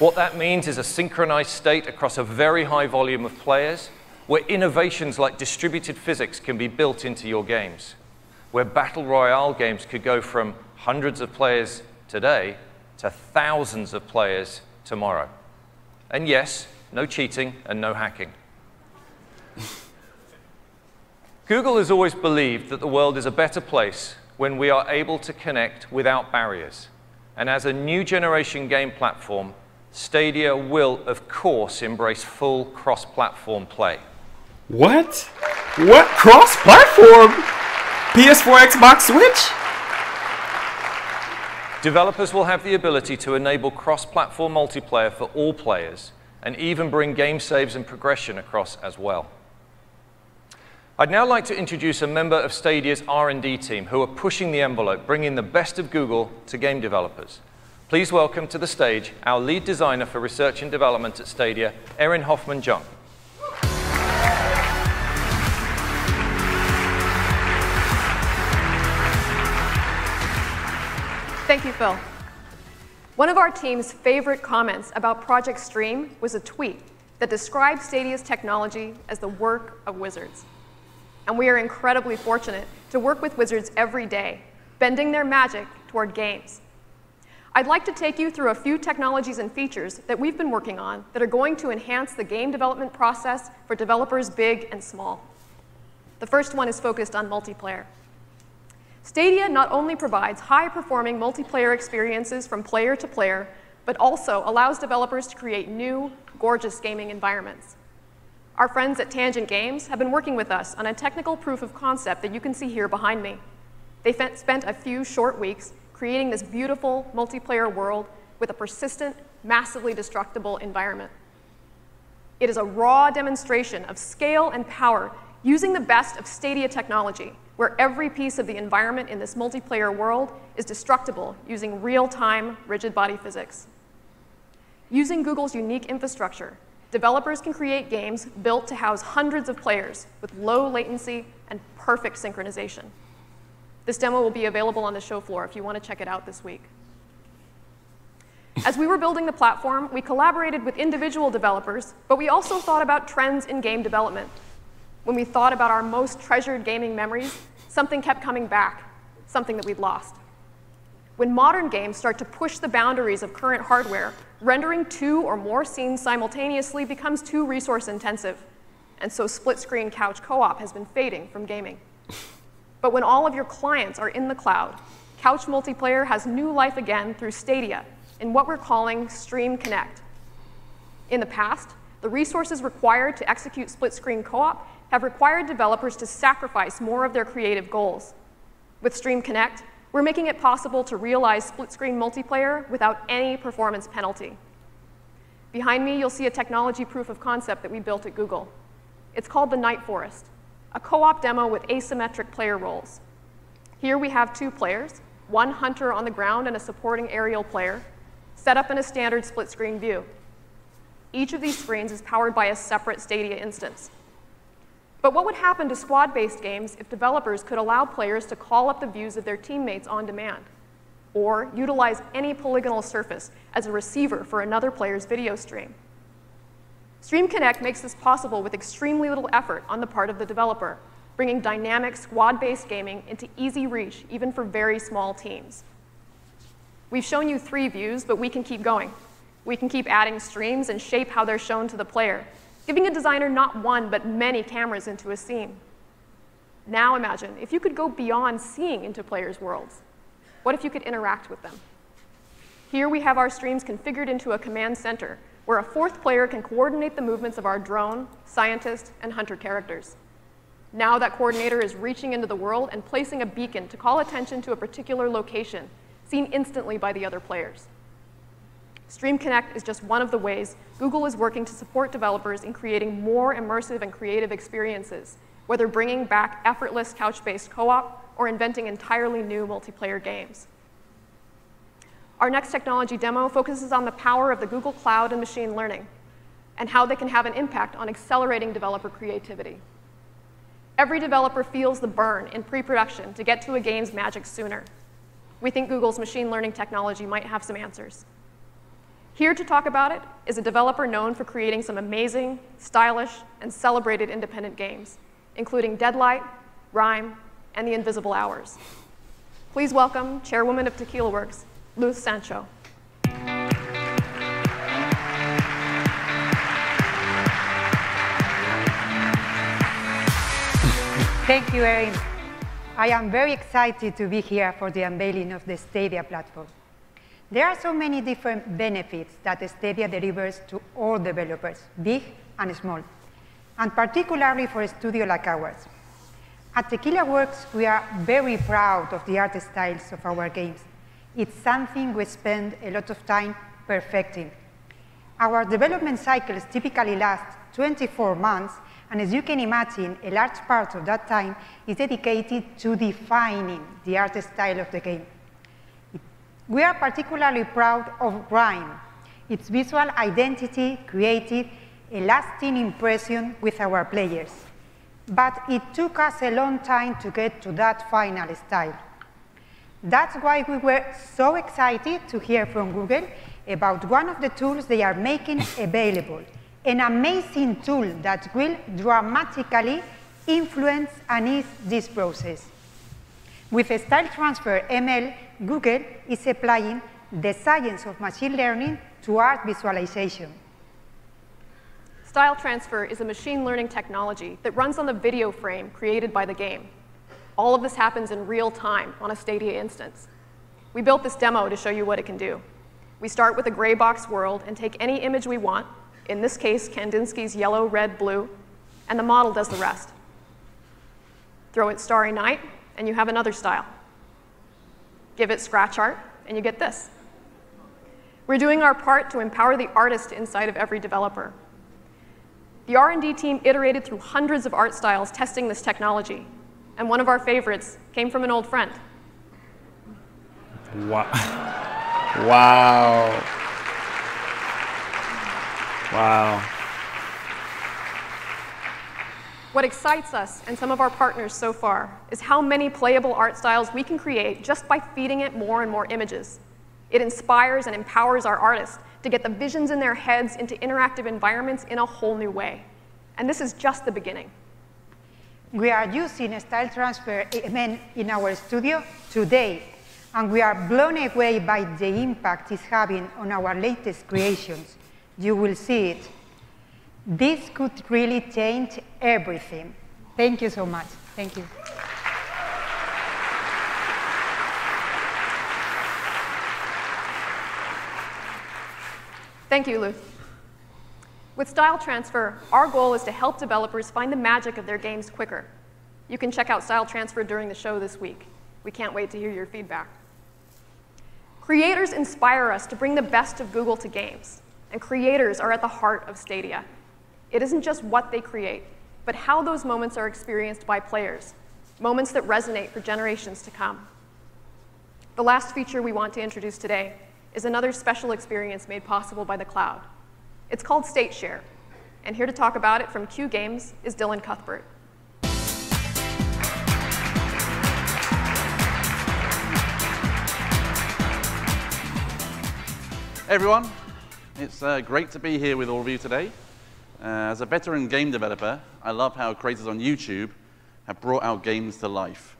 What that means is a synchronized state across a very high volume of players, where innovations like distributed physics can be built into your games, where battle royale games could go from hundreds of players today to thousands of players tomorrow. And yes, no cheating and no hacking. Google has always believed that the world is a better place when we are able to connect without barriers. And as a new generation game platform, Stadia will, of course, embrace full cross-platform play. What? What? Cross-platform? PS4, Xbox, Switch? Developers will have the ability to enable cross-platform multiplayer for all players, and even bring game saves and progression across as well. I'd now like to introduce a member of Stadia's R&D team who are pushing the envelope, bringing the best of Google to game developers. Please welcome to the stage our lead designer for research and development at Stadia, Erin Hoffman-Jung. Thank you, Phil. One of our team's favorite comments about Project Stream was a tweet that described Stadia's technology as the work of wizards. And we are incredibly fortunate to work with wizards every day, bending their magic toward games. I'd like to take you through a few technologies and features that we've been working on that are going to enhance the game development process for developers big and small. The first one is focused on multiplayer. Stadia not only provides high-performing multiplayer experiences from player to player, but also allows developers to create new, gorgeous gaming environments. Our friends at Tangent Games have been working with us on a technical proof of concept that you can see here behind me. They spent a few short weeks creating this beautiful multiplayer world with a persistent, massively destructible environment. It is a raw demonstration of scale and power using the best of Stadia technology, where every piece of the environment in this multiplayer world is destructible using real-time rigid body physics. Using Google's unique infrastructure, developers can create games built to house hundreds of players with low latency and perfect synchronization. This demo will be available on the show floor if you want to check it out this week. As we were building the platform, we collaborated with individual developers, but we also thought about trends in game development. When we thought about our most treasured gaming memories, something kept coming back, something that we'd lost. When modern games start to push the boundaries of current hardware, rendering 2 or more scenes simultaneously becomes too resource-intensive, and so split-screen couch co-op has been fading from gaming. But when all of your clients are in the cloud, couch multiplayer has new life again through Stadia in what we're calling Stream Connect. In the past, the resources required to execute split-screen co-op have required developers to sacrifice more of their creative goals. With Stream Connect, we're making it possible to realize split-screen multiplayer without any performance penalty. Behind me, you'll see a technology proof of concept that we built at Google. It's called the Night Forest, a co-op demo with asymmetric player roles. Here we have 2 players, one hunter on the ground and a supporting aerial player, set up in a standard split-screen view. Each of these screens is powered by a separate Stadia instance. But what would happen to squad-based games if developers could allow players to call up the views of their teammates on demand, or utilize any polygonal surface as a receiver for another player's video stream? Stream Connect makes this possible with extremely little effort on the part of the developer, bringing dynamic squad-based gaming into easy reach even for very small teams. We've shown you 3 views, but we can keep going. We can keep adding streams and shape how they're shown to the player, giving a designer not one, but many cameras into a scene. Now imagine if you could go beyond seeing into players' worlds. What if you could interact with them? Here we have our streams configured into a command center, where a 4th player can coordinate the movements of our drone, scientist, and hunter characters. Now that coordinator is reaching into the world and placing a beacon to call attention to a particular location, seen instantly by the other players. Stream Connect is just one of the ways Google is working to support developers in creating more immersive and creative experiences, whether bringing back effortless couch-based co-op or inventing entirely new multiplayer games. Our next technology demo focuses on the power of the Google Cloud and machine learning, and how they can have an impact on accelerating developer creativity. Every developer feels the burn in pre-production to get to a game's magic sooner. We think Google's machine learning technology might have some answers. Here to talk about it is a developer known for creating some amazing, stylish, and celebrated independent games, including Deadlight, Rhyme, and The Invisible Hours. Please welcome Chairwoman of Tequila Works, Luz Sancho. Thank you, Erin. I am very excited to be here for the unveiling of the Stadia platform. There are so many different benefits that Stadia delivers to all developers, big and small, and particularly for a studio like ours. At Tequila Works, we are very proud of the art styles of our games. It's something we spend a lot of time perfecting. Our development cycles typically last 24 months, and as you can imagine, a large part of that time is dedicated to defining the art style of the game. We are particularly proud of Rhyme, its visual identity created a lasting impression with our players. But it took us a long time to get to that final style. That's why we were so excited to hear from Google about one of the tools they are making available, an amazing tool that will dramatically influence and ease this process. With Style Transfer ML, Google is applying the science of machine learning to art visualization. Style transfer is a machine learning technology that runs on the video frame created by the game. All of this happens in real time on a Stadia instance. We built this demo to show you what it can do. We start with a gray box world and take any image we want, in this case, Kandinsky's yellow, red, blue, and the model does the rest. Throw it Starry Night, and you have another style. Give it scratch art, and you get this. We're doing our part to empower the artist inside of every developer. The R&D team iterated through hundreds of art styles testing this technology, and one of our favorites came from an old friend. Wow. Wow. Wow. What excites us and some of our partners so far is how many playable art styles we can create just by feeding it more and more images. It inspires and empowers our artists to get the visions in their heads into interactive environments in a whole new way. And this is just the beginning. We are using Style Transfer ML in our studio today, and we are blown away by the impact it's having on our latest creations. You will see it. This could really change everything. Thank you so much. Thank you. Thank you, Lou. With Style Transfer, our goal is to help developers find the magic of their games quicker. You can check out Style Transfer during the show this week. We can't wait to hear your feedback. Creators inspire us to bring the best of Google to games, and creators are at the heart of Stadia. It isn't just what they create, but how those moments are experienced by players, moments that resonate for generations to come. The last feature we want to introduce today is another special experience made possible by the cloud. It's called State Share, and here to talk about it from Q Games is Dylan Cuthbert. Hey everyone, it's great to be here with all of you today. As a veteran game developer, I love how creators on YouTube have brought our games to life.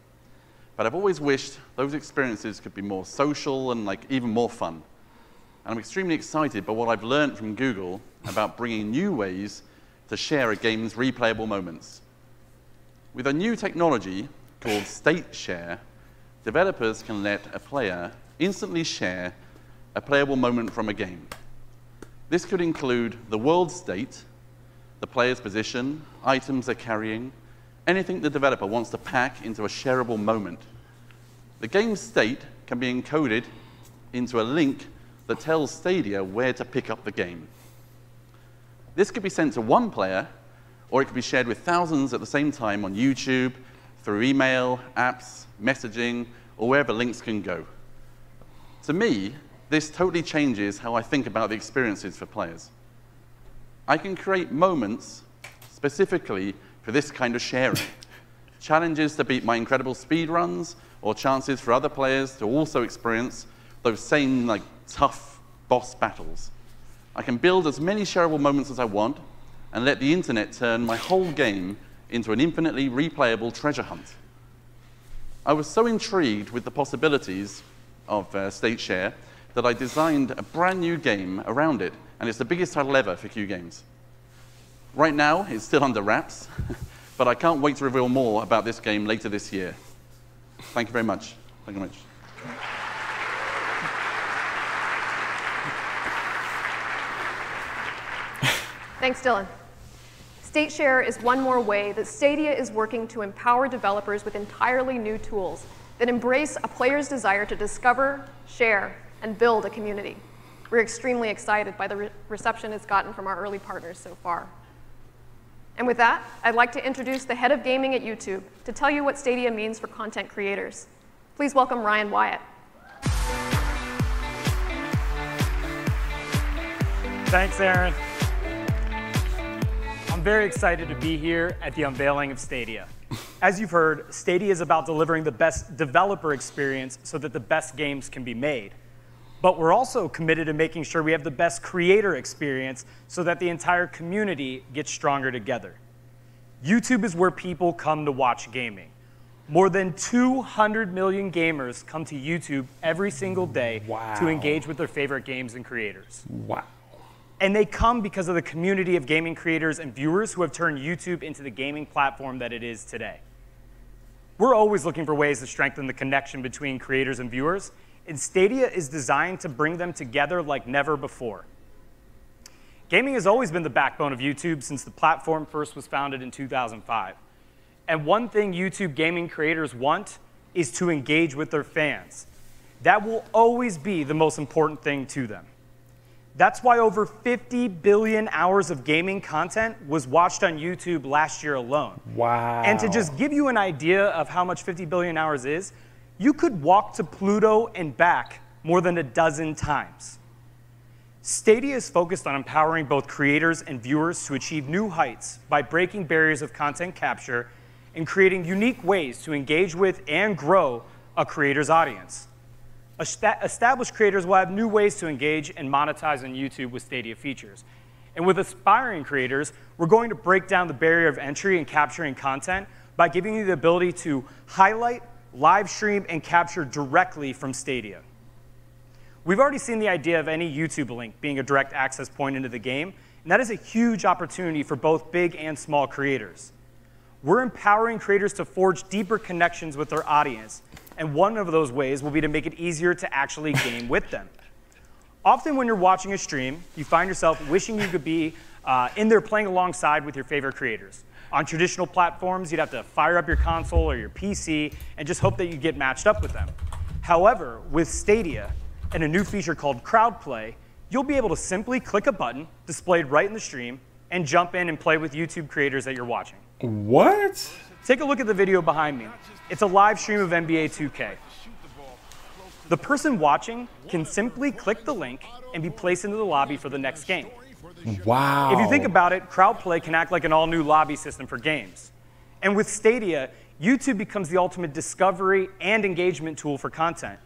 But I've always wished those experiences could be more social and even more fun. And I'm extremely excited by what I've learned from Google about bringing new ways to share a game's replayable moments. With a new technology called State Share, developers can let a player instantly share a playable moment from a game. This could include the world state, the player's position, items they're carrying, anything the developer wants to pack into a shareable moment. The game's state can be encoded into a link that tells Stadia where to pick up the game. This could be sent to one player, or it could be shared with thousands at the same time on YouTube, through email, apps, messaging, or wherever links can go. To me, this totally changes how I think about the experiences for players. I can create moments specifically for this kind of sharing. Challenges to beat my incredible speedruns, or chances for other players to also experience those same tough boss battles. I can build as many shareable moments as I want and let the internet turn my whole game into an infinitely replayable treasure hunt. I was so intrigued with the possibilities of State Share that I designed a brand new game around it, and it's the biggest title ever for Q Games. Right now, it's still under wraps, but I can't wait to reveal more about this game later this year. Thank you very much. Thank you very much. Thanks, Dylan. State Share is one more way that Stadia is working to empower developers with entirely new tools that embrace a player's desire to discover, share, and build a community. We're extremely excited by the reception it's gotten from our early partners so far. And with that, I'd like to introduce the head of gaming at YouTube to tell you what Stadia means for content creators. Please welcome Ryan Wyatt. Thanks, Aaron. I'm very excited to be here at the unveiling of Stadia. As you've heard, Stadia is about delivering the best developer experience so that the best games can be made. But we're also committed to making sure we have the best creator experience so that the entire community gets stronger together. YouTube is where people come to watch gaming. More than 200 million gamers come to YouTube every single day to engage with their favorite games and creators. Wow. And they come because of the community of gaming creators and viewers who have turned YouTube into the gaming platform that it is today. We're always looking for ways to strengthen the connection between creators and viewers, and Stadia is designed to bring them together like never before. Gaming has always been the backbone of YouTube since the platform first was founded in 2005. And one thing YouTube gaming creators want is to engage with their fans. That will always be the most important thing to them. That's why over 50 billion hours of gaming content was watched on YouTube last year alone. Wow. And to just give you an idea of how much 50 billion hours is, you could walk to Pluto and back more than a dozen times. Stadia is focused on empowering both creators and viewers to achieve new heights by breaking barriers of content capture and creating unique ways to engage with and grow a creator's audience. Established creators will have new ways to engage and monetize on YouTube with Stadia features. And with aspiring creators, we're going to break down the barrier of entry and capturing content by giving you the ability to highlight, live stream, and capture directly from Stadia. We've already seen the idea of any YouTube link being a direct access point into the game, and that is a huge opportunity for both big and small creators. We're empowering creators to forge deeper connections with their audience, and one of those ways will be to make it easier to actually game with them. Often when you're watching a stream, you find yourself wishing you could be in there playing alongside with your favorite creators. On traditional platforms, you'd have to fire up your console or your PC and just hope that you get matched up with them. However, with Stadia and a new feature called Crowd Play, you'll be able to simply click a button displayed right in the stream and jump in and play with YouTube creators that you're watching. What? Take a look at the video behind me. It's a live stream of NBA 2K. The person watching can simply click the link and be placed into the lobby for the next game. Wow. If you think about it, Crowd Play can act like an all-new lobby system for games. And with Stadia, YouTube becomes the ultimate discovery and engagement tool for content.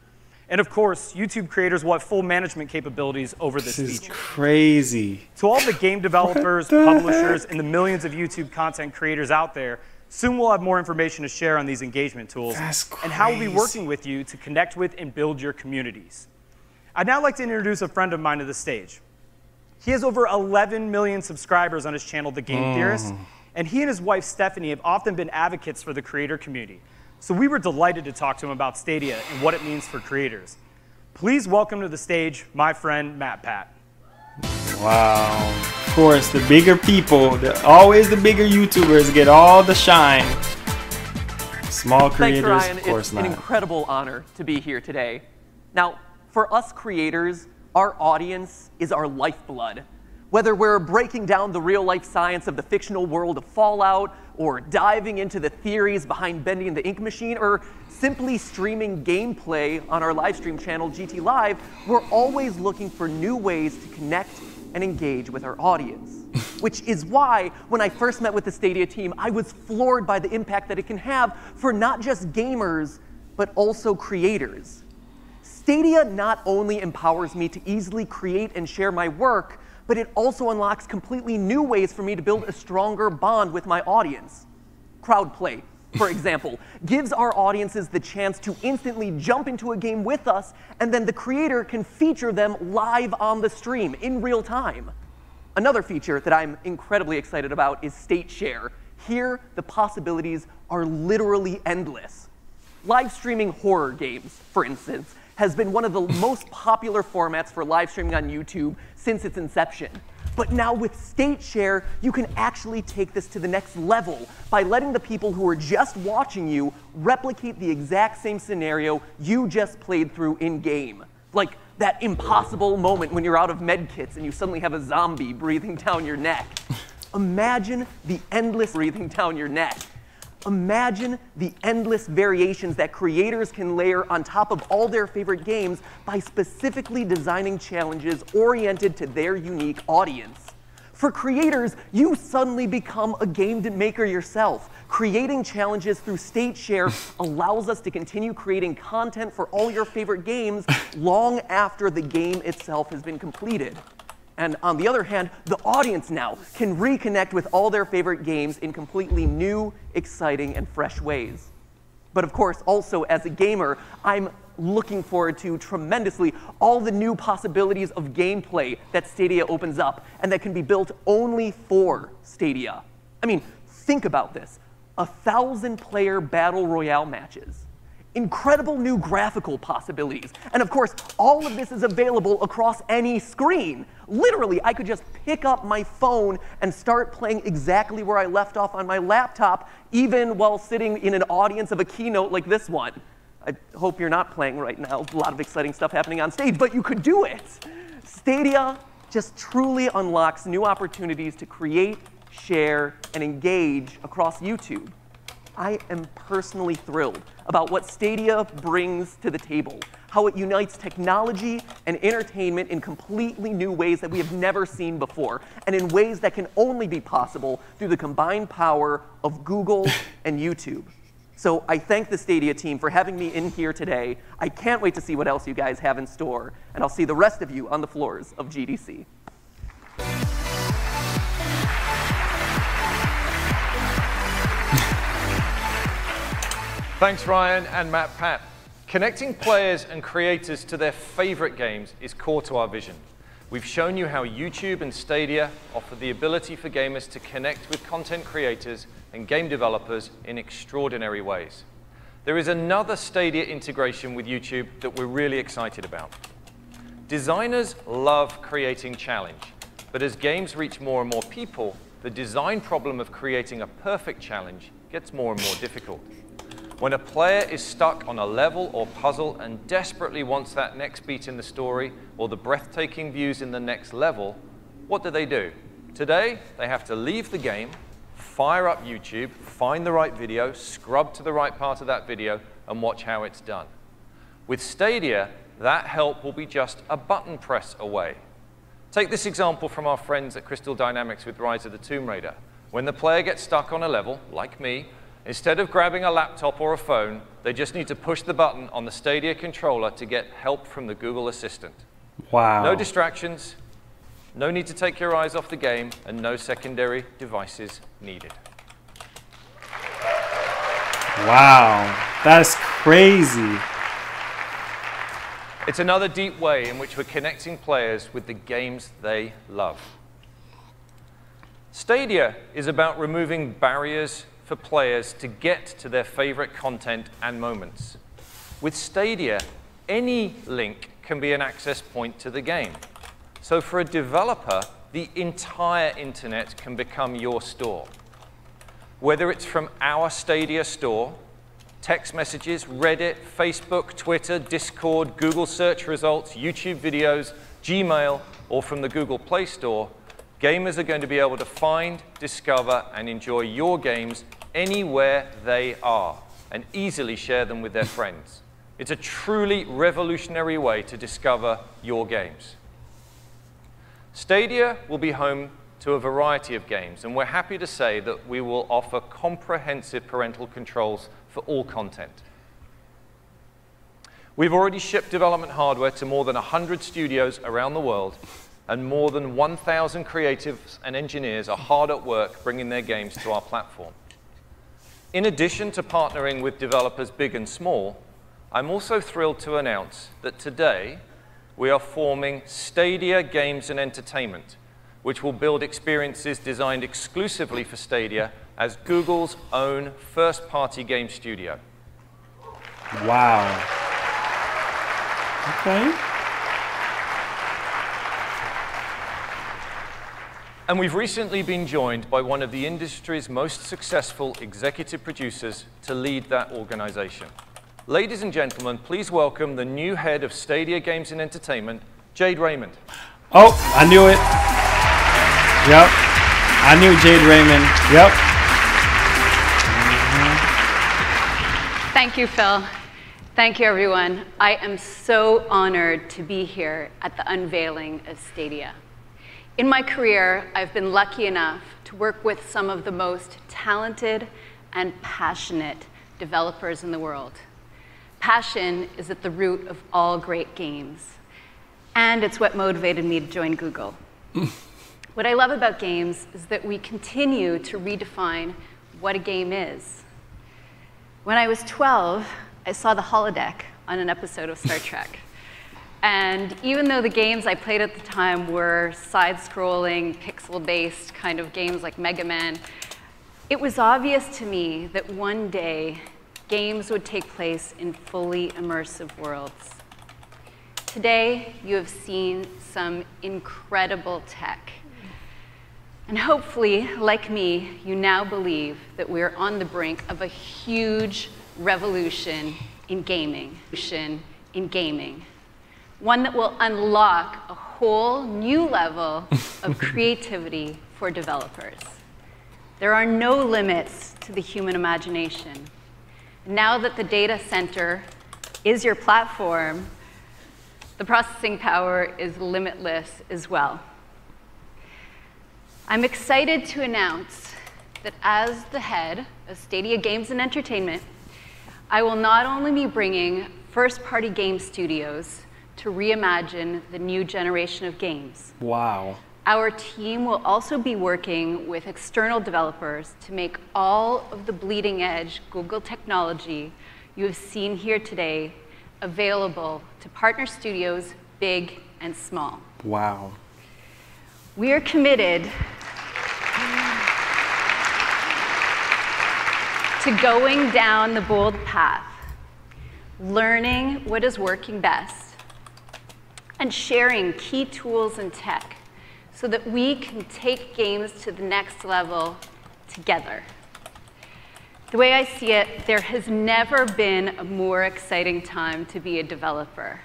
And of course, YouTube creators will have full management capabilities over this feature. This is crazy. To all the game developers, publishers, and the millions of YouTube content creators out there, soon we'll have more information to share on these engagement tools and how we'll be working with you to connect with and build your communities. I'd now like to introduce a friend of mine to the stage. He has over 11 million subscribers on his channel, The Game Theorist, and he and his wife, Stephanie, have often been advocates for the creator community. So we were delighted to talk to him about Stadia and what it means for creators. Please welcome to the stage my friend, Matt Pat. Wow. Of course, the bigger people, always the bigger YouTubers get all the shine. Small creators, Thanks, Ryan. Of course it's not. an incredible honor to be here today. Now, for us creators, our audience is our lifeblood. Whether we're breaking down the real-life science of the fictional world of Fallout, or diving into the theories behind bending the ink machine, or simply streaming gameplay on our live stream channel, GT Live, we're always looking for new ways to connect and engage with our audience. Which is why, when I first met with the Stadia team, I was floored by the impact that it can have for not just gamers, but also creators. Stadia not only empowers me to easily create and share my work, but it also unlocks completely new ways for me to build a stronger bond with my audience. Crowd Play, for example, gives our audiences the chance to instantly jump into a game with us, and then the creator can feature them live on the stream in real time. Another feature that I'm incredibly excited about is State Share. Here, the possibilities are literally endless. Live streaming horror games, for instance, has been one of the most popular formats for live streaming on YouTube since its inception. But now with State Share, you can actually take this to the next level by letting the people who are just watching you replicate the exact same scenario you just played through in-game. Like that impossible moment when you're out of med kits and you suddenly have a zombie breathing down your neck. Imagine the endless breathing down your neck. Imagine the endless variations that creators can layer on top of all their favorite games by specifically designing challenges oriented to their unique audience. For creators, you suddenly become a game maker yourself. Creating challenges through State Share allows us to continue creating content for all your favorite games long after the game itself has been completed. And on the other hand, the audience now can reconnect with all their favorite games in completely new, exciting, and fresh ways. But of course, also as a gamer, I'm looking forward to tremendously all the new possibilities of gameplay that Stadia opens up and that can be built only for Stadia. I mean, think about this. 1,000-player battle royale matches. Incredible new graphical possibilities. And of course, all of this is available across any screen. Literally, I could just pick up my phone and start playing exactly where I left off on my laptop, even while sitting in an audience of a keynote like this one. I hope you're not playing right now. A lot of exciting stuff happening on stage, but you could do it. Stadia just truly unlocks new opportunities to create, share, and engage across YouTube. I am personally thrilled about what Stadia brings to the table, how it unites technology and entertainment in completely new ways that we have never seen before, and in ways that can only be possible through the combined power of Google and YouTube. So I thank the Stadia team for having me in here today. I can't wait to see what else you guys have in store, and I'll see the rest of you on the floors of GDC. Thanks, Ryan and Matt Pat. Connecting players and creators to their favorite games is core to our vision. We've shown you how YouTube and Stadia offer the ability for gamers to connect with content creators and game developers in extraordinary ways. There is another Stadia integration with YouTube that we're really excited about. Designers love creating challenge, but as games reach more and more people, the design problem of creating a perfect challenge gets more and more difficult. When a player is stuck on a level or puzzle and desperately wants that next beat in the story or the breathtaking views in the next level, what do? Today, they have to leave the game, fire up YouTube, find the right video, scrub to the right part of that video, and watch how it's done. With Stadia, that help will be just a button press away. Take this example from our friends at Crystal Dynamics with Rise of the Tomb Raider. When the player gets stuck on a level, like me, instead of grabbing a laptop or a phone, they just need to push the button on the Stadia controller to get help from the Google Assistant. Wow. No distractions, no need to take your eyes off the game, and no secondary devices needed. Wow, that's crazy. It's another deep way in which we're connecting players with the games they love. Stadia is about removing barriers for players to get to their favorite content and moments. With Stadia, any link can be an access point to the game. So for a developer, the entire internet can become your store. Whether it's from our Stadia store, text messages, Reddit, Facebook, Twitter, Discord, Google search results, YouTube videos, Gmail, or from the Google Play Store, gamers are going to be able to find, discover, and enjoy your games anywhere they are, and easily share them with their friends. It's a truly revolutionary way to discover your games. Stadia will be home to a variety of games, and we're happy to say that we will offer comprehensive parental controls for all content. We've already shipped development hardware to more than 100 studios around the world, and more than 1,000 creatives and engineers are hard at work bringing their games to our platform. In addition to partnering with developers big and small, I'm also thrilled to announce that today we are forming Stadia Games and Entertainment, which will build experiences designed exclusively for Stadia as Google's own first-party game studio. Wow. Okay. And we've recently been joined by one of the industry's most successful executive producers to lead that organization. Ladies and gentlemen, please welcome the new head of Stadia Games and Entertainment, Jade Raymond. Oh, I knew it. Yep. I knew Jade Raymond. Yep. Thank you, Phil. Thank you, everyone. I am so honored to be here at the unveiling of Stadia. In my career, I've been lucky enough to work with some of the most talented and passionate developers in the world. Passion is at the root of all great games, and it's what motivated me to join Google. What I love about games is that we continue to redefine what a game is. When I was 12, I saw the holodeck on an episode of Star Trek. And even though the games I played at the time were side-scrolling, pixel-based kind of games like Mega Man, it was obvious to me that one day, games would take place in fully immersive worlds. Today, you have seen some incredible tech. And hopefully, like me, you now believe that we're on the brink of a huge revolution in gaming. One that will unlock a whole new level of creativity for developers. There are no limits to the human imagination. Now that the data center is your platform, the processing power is limitless as well. I'm excited to announce that as the head of Stadia Games and Entertainment, I will not only be bringing first-party game studios to reimagine the new generation of games. Wow. Our team will also be working with external developers to make all of the bleeding-edge Google technology you have seen here today available to partner studios, big and small. Wow. We are committed to going down the bold path, learning what is working best, and sharing key tools and tech so that we can take games to the next level together. The way I see it, there has never been a more exciting time to be a developer.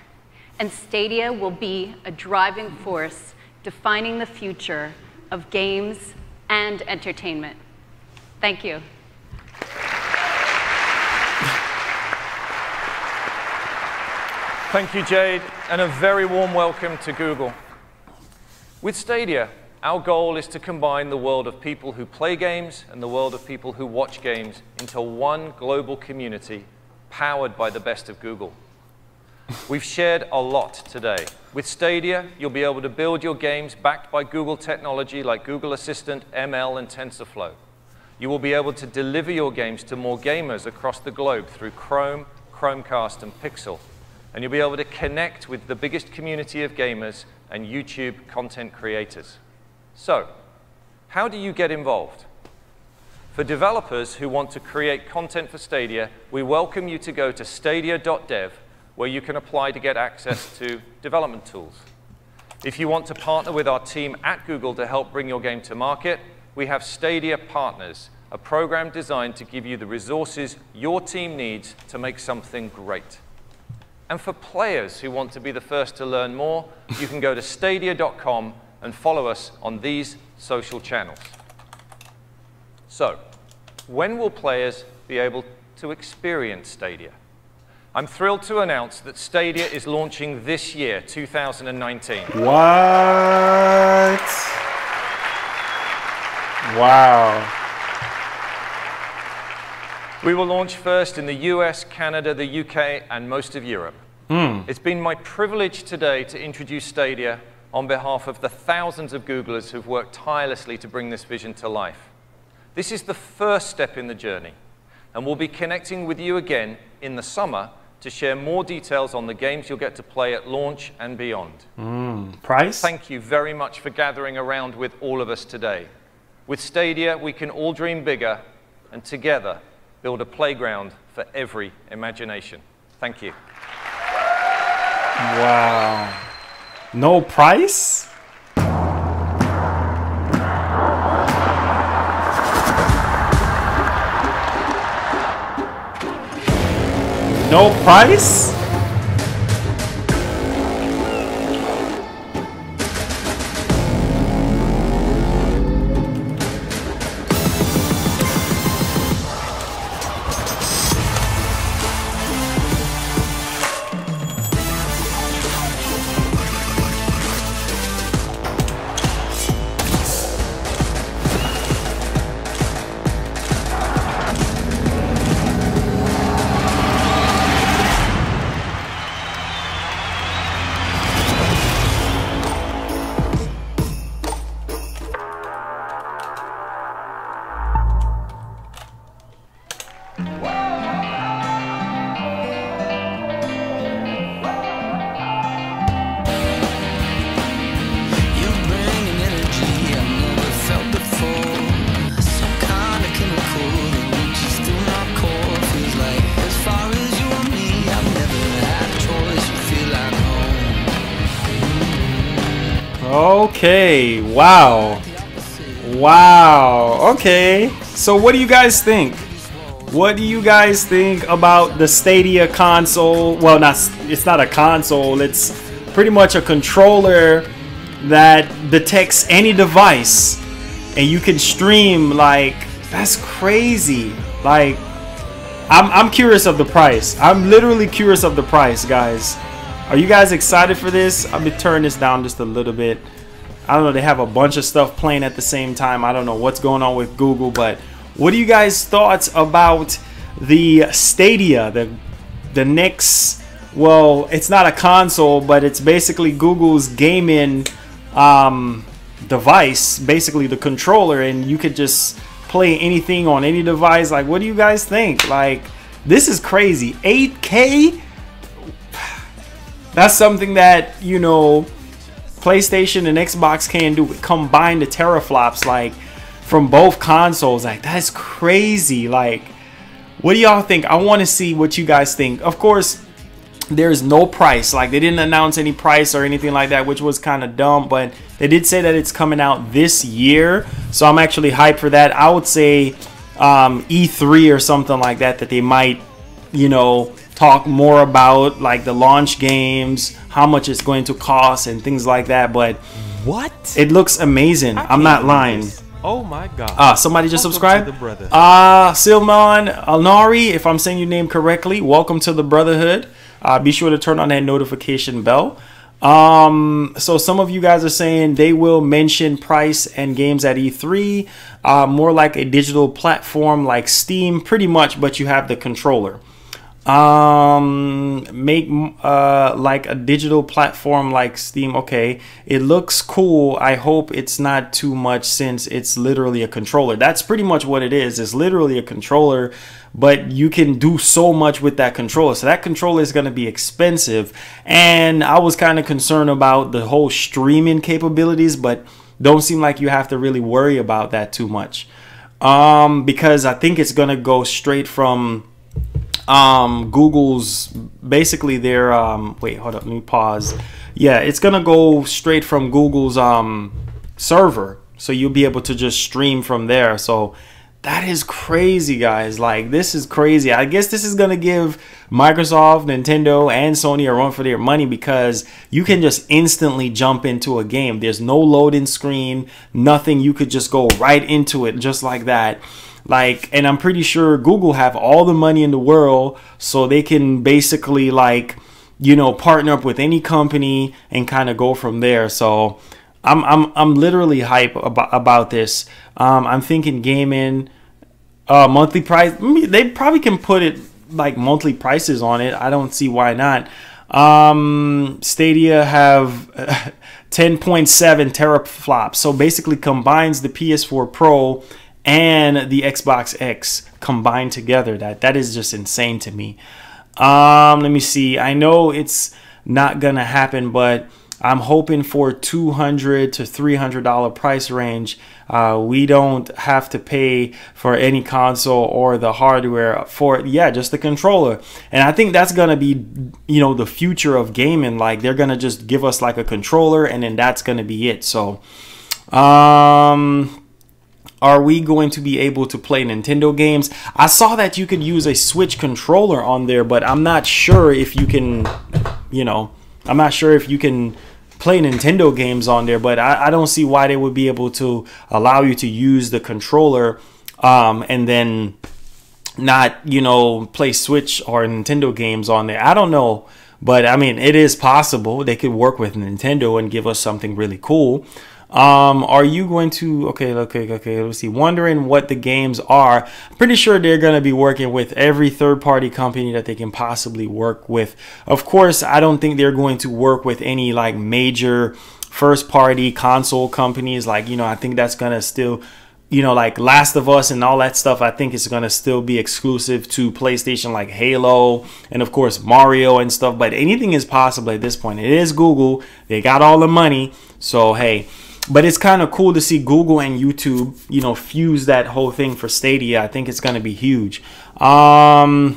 And Stadia will be a driving force defining the future of games and entertainment. Thank you. Thank you, Jade, and a very warm welcome to Google. With Stadia, our goal is to combine the world of people who play games and the world of people who watch games into one global community powered by the best of Google. We've shared a lot today. With Stadia, you'll be able to build your games backed by Google technology like Google Assistant, ML, and TensorFlow. You will be able to deliver your games to more gamers across the globe through Chrome, Chromecast, and Pixel. And you'll be able to connect with the biggest community of gamers and YouTube content creators. So, how do you get involved? For developers who want to create content for Stadia, we welcome you to go to stadia.dev, where you can apply to get access to development tools. If you want to partner with our team at Google to help bring your game to market, we have Stadia Partners, a program designed to give you the resources your team needs to make something great. And for players who want to be the first to learn more, you can go to stadia.com and follow us on these social channels. So, when will players be able to experience Stadia? I'm thrilled to announce that Stadia is launching this year, 2019. What? Wow. We will launch first in the US, Canada, the UK, and most of Europe. It's been my privilege today to introduce Stadia on behalf of the thousands of Googlers who've worked tirelessly to bring this vision to life. This is the first step in the journey, and we'll be connecting with you again in the summer to share more details on the games you'll get to play at launch and beyond. Price? Thank you very much for gathering around with all of us today. With Stadia, we can all dream bigger, and together, build a playground for every imagination. Thank you. Wow. No price? No price? Okay, wow. Wow. Okay. So what do you guys think? What do you guys think about the Stadia console? Well, it's not a console. It's pretty much a controller that detects any device and you can stream. Like, that's crazy. Like, I'm curious of the price. I'm literally curious of the price, guys. Are you guys excited for this? I'll be turning this down just a little bit. I don't know, they have a bunch of stuff playing at the same time. I don't know what's going on with Google, but what are you guys' thoughts about the Stadia, the next, well, it's not a console, but it's basically Google's gaming device, basically the controller, and you could just play anything on any device. Like, what do you guys think? Like, this is crazy. 8K? That's something that, you know, PlayStation and Xbox can do. Combine the teraflops, like, from both consoles. Like, that's crazy. Like, what do y'all think? I want to see what you guys think. Of course, there's no price. Like, they didn't announce any price or anything like that, which was kind of dumb, but they did say that it's coming out this year, so I'm actually hyped for that. I would say E3 or something like that, that they might, you know, talk more about, like, the launch games, how much it's going to cost and things like that. But what? It looks amazing. I'm not lying. Oh my god. Somebody just Welcome subscribed. to the brother. Silman Alnari, if I'm saying your name correctly, welcome to the Brotherhood. Be sure to turn on that notification bell. So some of you guys are saying they will mention price and games at E3, more like a digital platform like Steam, pretty much, but you have the controller. Make like a digital platform like Steam. Okay, it looks cool. I hope it's not too much since it's literally a controller. That's pretty much what it is. It's literally a controller, but you can do so much with that controller. So that controller is going to be expensive, and I was kind of concerned about the whole streaming capabilities, but don't seem like you have to really worry about that too much, because I think it's going to go straight from Google's, basically their wait, hold up, let me pause. Yeah, it's gonna go straight from Google's server, so you'll be able to just stream from there. So that is crazy, guys. Like, this is crazy. I guess this is gonna give Microsoft, Nintendo, and Sony a run for their money, because you can just instantly jump into a game. There's no loading screen, nothing. You could just go right into it just like that. Like, and I'm pretty sure Google have all the money in the world, so they can basically, like, you know, partner up with any company and kind of go from there. So I'm literally hype about this. I'm thinking gaming, monthly price. They probably can put it like monthly prices on it. I don't see why not. Stadia have 10.7 teraflops, so basically combines the PS4 Pro and the Xbox X combined together. That is just insane to me. Let me see. I know it's not gonna happen, but I'm hoping for $200 to $300 price range. We don't have to pay for any console or the hardware for it. Yeah, just the controller. And I think that's gonna be, you know, the future of gaming. Like, they're gonna just give us like a controller, and then that's gonna be it. So are we going to be able to play Nintendo games? I saw that you could use a Switch controller on there, but I'm not sure if you can, you know, I'm not sure if you can play Nintendo games on there, but I don't see why they would be able to allow you to use the controller and then not, you know, play Switch or Nintendo games on there. I don't know, but I mean, it is possible. They could work with Nintendo and give us something really cool. Are you going to, okay, let's see, wondering what the games are. I'm pretty sure they're going to be working with every third-party company that they can possibly work with. Of course, I don't think they're going to work with any like major first-party console companies. Like, you know, I think that's going to still, you know, like Last of Us and all that stuff, I think it's going to still be exclusive to PlayStation, like Halo and of course Mario and stuff. But anything is possible at this point. It is Google. They got all the money. So, hey. But it's kind of cool to see Google and YouTube, you know, fuse that whole thing for Stadia. I think it's going to be huge. I'll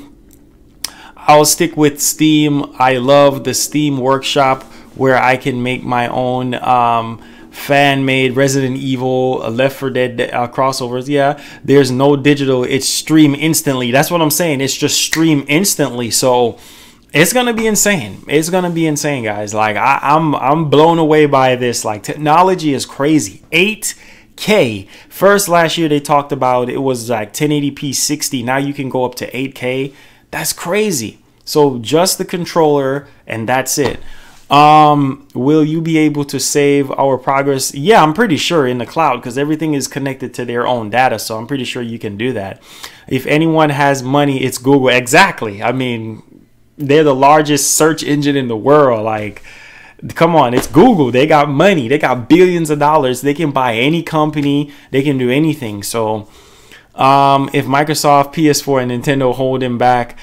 stick with Steam. I love the Steam Workshop, where I can make my own fan-made Resident Evil, Left 4 Dead crossovers. Yeah, there's no digital. It's stream instantly. That's what I'm saying. It's just stream instantly. So it's gonna be insane. It's gonna be insane, guys. Like I'm blown away by this. Like technology is crazy. 8K. First last year they talked about it was like 1080p 60. Now you can go up to 8K. That's crazy. So just the controller and that's it. Will you be able to save our progress? Yeah, I'm pretty sure in the cloud because everything is connected to their own data. So I'm pretty sure you can do that. If anyone has money, it's Google. Exactly. I mean, they're the largest search engine in the world. Like, come on, it's Google. They got money. They got billions of dollars. They can buy any company. They can do anything. So if Microsoft, PS4, and Nintendo hold him back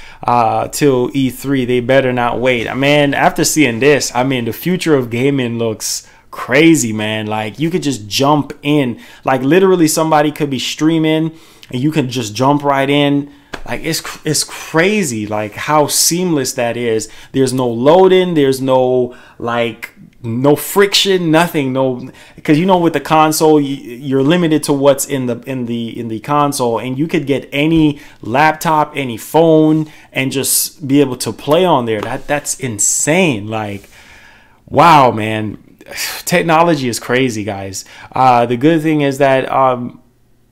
till E3, they better not wait. Man, after seeing this, I mean, the future of gaming looks crazy, man. Like, you could just jump in. Like, literally somebody could be streaming and you can just jump right in. Like, it's crazy, like, how seamless that is. There's no loading. There's no, like, no friction, nothing. No, because, you know, with the console, you're limited to what's in the console, and you could get any laptop, any phone, and just be able to play on there. That's insane. Like, wow, man. Technology is crazy, guys. The good thing is that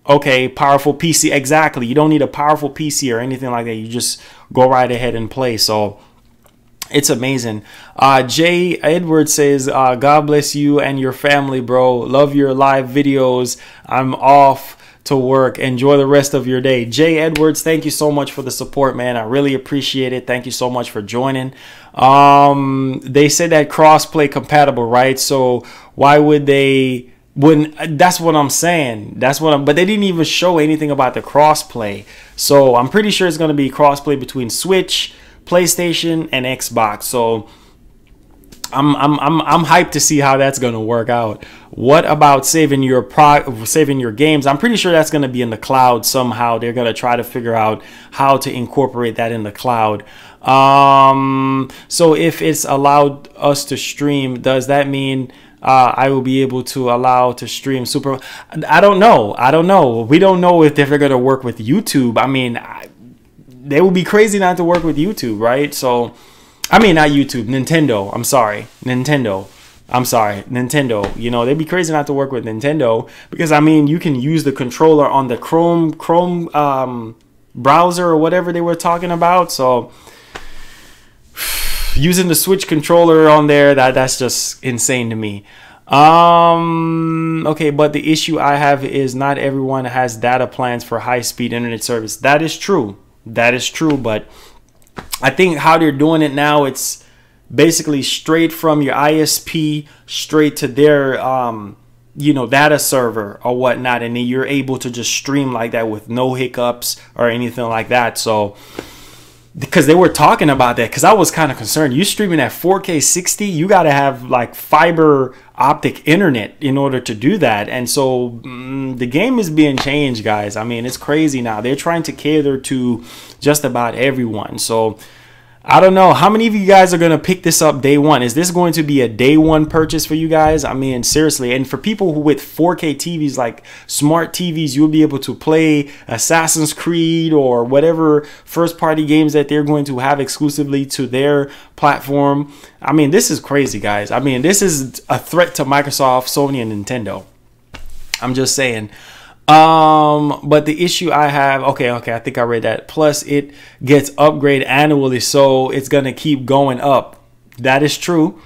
okay, powerful PC. Exactly. You don't need a powerful PC or anything like that. You just go right ahead and play. So it's amazing. Jay Edwards says, God bless you and your family, bro. Love your live videos. I'm off to work. Enjoy the rest of your day. Jay Edwards, thank you so much for the support, man. I really appreciate it. Thank you so much for joining. They said that crossplay compatible, right? So why would they... That's what I'm saying. But they didn't even show anything about the crossplay. So I'm pretty sure it's going to be crossplay between Switch, PlayStation, and Xbox. So I'm hyped to see how that's going to work out. What about saving your games? I'm pretty sure that's going to be in the cloud somehow. They're going to try to figure out how to incorporate that in the cloud. So if it's allowed us to stream, does that mean I will be able to allow to stream Super? I don't know. We don't know if they're going to work with YouTube. I mean, they would be crazy not to work with YouTube, right? So, I mean, not YouTube, Nintendo. I'm sorry. Nintendo. You know, they'd be crazy not to work with Nintendo because, I mean, you can use the controller on the Chrome browser or whatever they were talking about. So, using the Switch controller on there, that's just insane to me. Okay, but the issue I have is not everyone has data plans for high-speed internet service. That is true. But I think how they're doing it now, it's basically straight from your ISP straight to their you know, data server or whatnot, and then you're able to just stream like that with no hiccups or anything like that. So because they were talking about that, because I was kind of concerned. You streaming at 4K 60, you got to have like fiber optic internet in order to do that. And so the game is being changed, guys. I mean, it's crazy now. They're trying to cater to just about everyone. So I don't know. How many of you guys are going to pick this up day one? Is this going to be a day one purchase for you guys? I mean, seriously. And for people who with 4K TVs, like smart TVs, you'll be able to play Assassin's Creed or whatever first party games that they're going to have exclusively to their platform. I mean, this is crazy, guys. I mean, this is a threat to Microsoft, Sony, and Nintendo. I'm just saying. But the issue I have, okay, I think I read that. Plus, it gets upgraded annually, so it's gonna keep going up. That is true.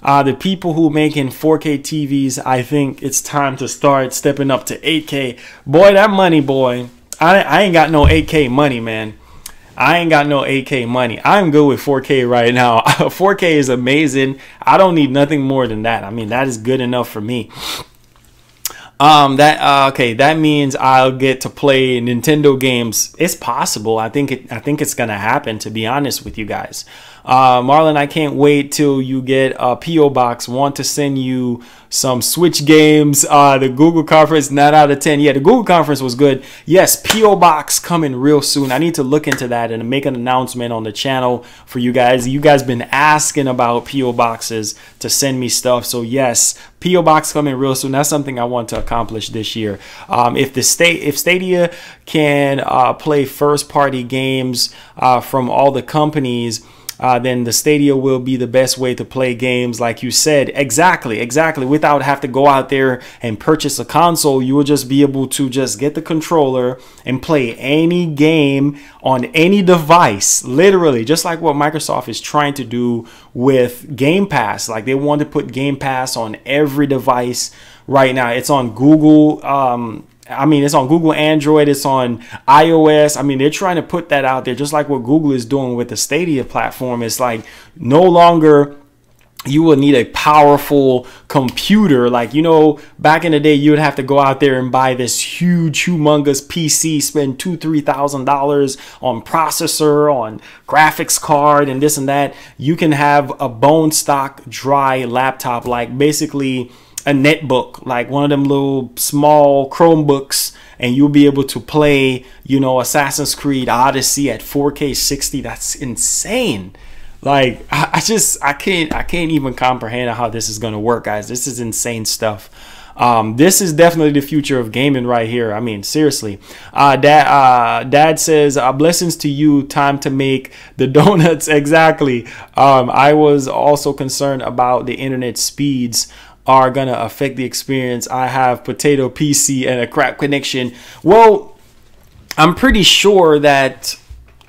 The people who making 4K TVs, I think it's time to start stepping up to 8K. Boy, that money, boy. I ain't got no 8K money, man. I ain't got no 8K money. I'm good with 4K right now. 4K is amazing. I don't need nothing more than that. I mean, that is good enough for me. Okay, that means I'll get to play Nintendo games. It's possible. I think it's gonna happen, to be honest with you guys. Marlon, I can't wait till you get a PO box. Want to send you some Switch games. The Google conference, 9 out of 10. Yeah, the Google conference was good. Yes, PO box coming real soon. I need to look into that and make an announcement on the channel for you guys. You guys been asking about PO boxes to send me stuff. So yes, PO Box coming real soon. That's something I want to accomplish this year. If Stadia can play first party games from all the companies, then the Stadia will be the best way to play games, like you said. Exactly. Without have to go out there and purchase a console, you will just be able to just get the controller and play any game on any device, literally, just like what Microsoft is trying to do with Game Pass. Like, they want to put Game Pass on every device right now. It's on Google. It's on Google Android, it's on iOS. I mean, they're trying to put that out there, just like what Google is doing with the Stadia platform. It's like no longer you will need a powerful computer. Like, you know, back in the day, you would have to go out there and buy this huge, humongous PC, spend $2,000-$3,000 on processor, on graphics card, and this and that. You can have a bone stock, dry laptop, like basically a netbook, like one of them little small Chromebooks, and you'll be able to play, you know, Assassin's Creed Odyssey at 4K 60. That's insane. Like, I can't even comprehend how this is going to work, guys. This is insane stuff. This is definitely the future of gaming right here. I mean, seriously. Dad says, blessings to you. Time to make the donuts. Exactly. I was also concerned about the internet speeds are gonna affect the experience. I have potato PC and a crap connection. Well, I'm pretty sure that